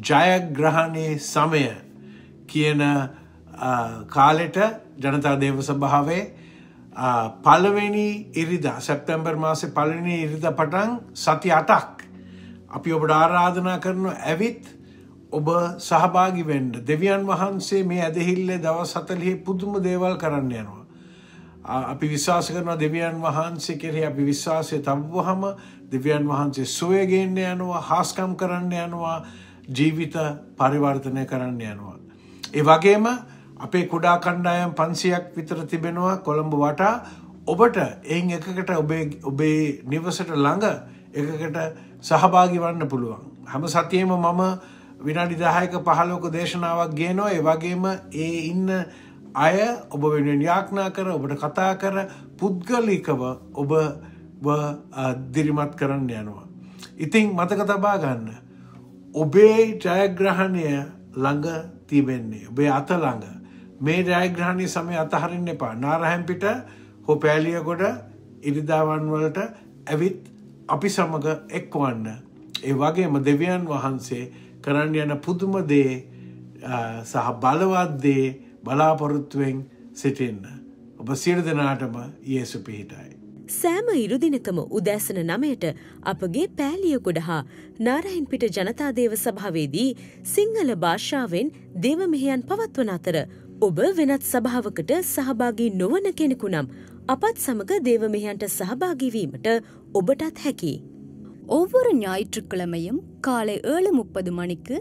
ජයග්‍රහණයේ සමය කියන කාලෙට ජනතා දේව සභාවේ පළවෙනි ඉරිදා සැප්තැම්බර් මාසේ පළවෙනි ඉරිදා පටන් සති 8ක් අපි ඔබට ආරාධනා කරනවා ඇවිත් ඔබ සහභාගී වෙන්න. දෙවියන් වහන්සේ මේ ඇදහිල්ලේ දවස් 40 පුදුම දේවල් කරන්න යනවා. අපි විශ්වාස කරනවා දෙවියන් වහන්සේ කෙරෙහි අපි විශ්වාසය තබුවහම දෙවියන් වහන්සේ සුවය ගෙන්න යනවා, හාස්කම් කරන්න යනවා, ජීවිත පරිවර්තනය කරන්න යනවා. ඒ වගේම අපේ කුඩා කණ්ඩායම් 500ක් විතර තිබෙනවා කොළඹ වටා. ඔබට එයින් එකකට ඔබේ නිවසට ළඟ එකකට සහභාගි වන්න පුළුවන්. හැම සතියෙම මම විනාඩි 10ක 15ක දේශනාවක් ගේනවා. ඒ වගේම ඒ ඉන්න අය ඔබ වෙනුවෙන් යාඥා කර ඔබට කතා කර පුද්ගලිකව ඔබ දිරිමත් කරන්න යනවා. ඉතින් මතක තබා ගන්න. ඔබේ ජයග්‍රහණය ළඟ තිබෙන්නේ. ඔබේ අත ළඟ. මේ ජයග්‍රහණී සමය අතහරින්න එපා. නාරහැම්පිට හෝ පෑලියගොඩ ඉරිදාවන් වලට ඇවිත් අපි සමග එක්වන්න. ඒ වගේම දෙවියන් වහන්සේ කරන්න යන පුදුම දේ සහ බලවත් දේ බලාපොරොත්තුවෙන් සිටින්න. ඔබ සියලු දෙනාටම යේසු පිහිටයි. සෑම ඉරුදිනකම උදෑසන 9ට අපගේ පෑලියගොඩ හා නාරයින්පිට ජනතා දේව සභාවේදී සිංහල භාෂාවෙන් දේව මෙහෙයන් පවත්වන අතර ඔබ වෙනත් සභාවකට සහභාගී නොවන කෙනෙකු නම් අපත් සමග தேவ මෙහෙයන්ට சகபாகி வீமට ඔබටත් හැකි. ஒவ்வொரு ஞாயிற்றுக்கிழமையும் காலை 7:30 மணிக்கு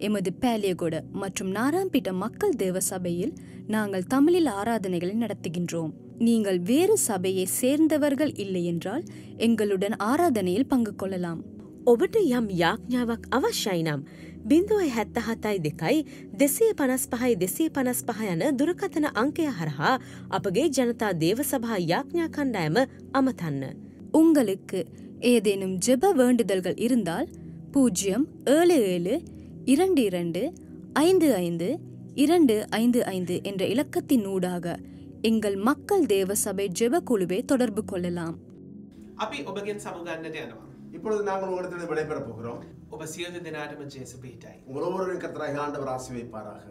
எமது பேலியகொட மற்றும் நாராம்பிட்ட மக்கள் தேவ சபையில் நாங்கள் தமிழில் ஆராதனைகளை நடத்துகின்றோம். நீங்கள் வேறு சபையை சேர்ந்தவர்கள் இல்லை என்றால் எங்களுடன் ஆராதனையில் பங்கு கொள்ளலாம். ඔබට යම් යාඥාවක් අවශ්‍යයි නම් 077 255 255 යන දුරකථන අංකය හරහා අපගේ ජනතා දේව සභා යාඥා කණ්ඩායම අමතන්න. உங்களுக்கு ஏதேனும் ஜெப வேண்டுதல்கள் இருந்தால் 077 22 55 255 என்ற இலக்கத்தின் ஊடாக எங்கள் மக்கள் தேவ சபை ஜெப குழுவை தொடர்பு கொள்ளலாம். අපි ඔබගෙන් සමුගන්නට යනවා. இப்பொழுது நாங்கள் உங்களிடத்தில் விடைபெறப் போகிறோம். ඔබ සියලු දෙනාටම ජේසු පිහිටයි. உங்கள் ஒவ்வொருவரின் கர்த்தராகிய ஆண்டவர் ஆசீர்வதிப்பாராக.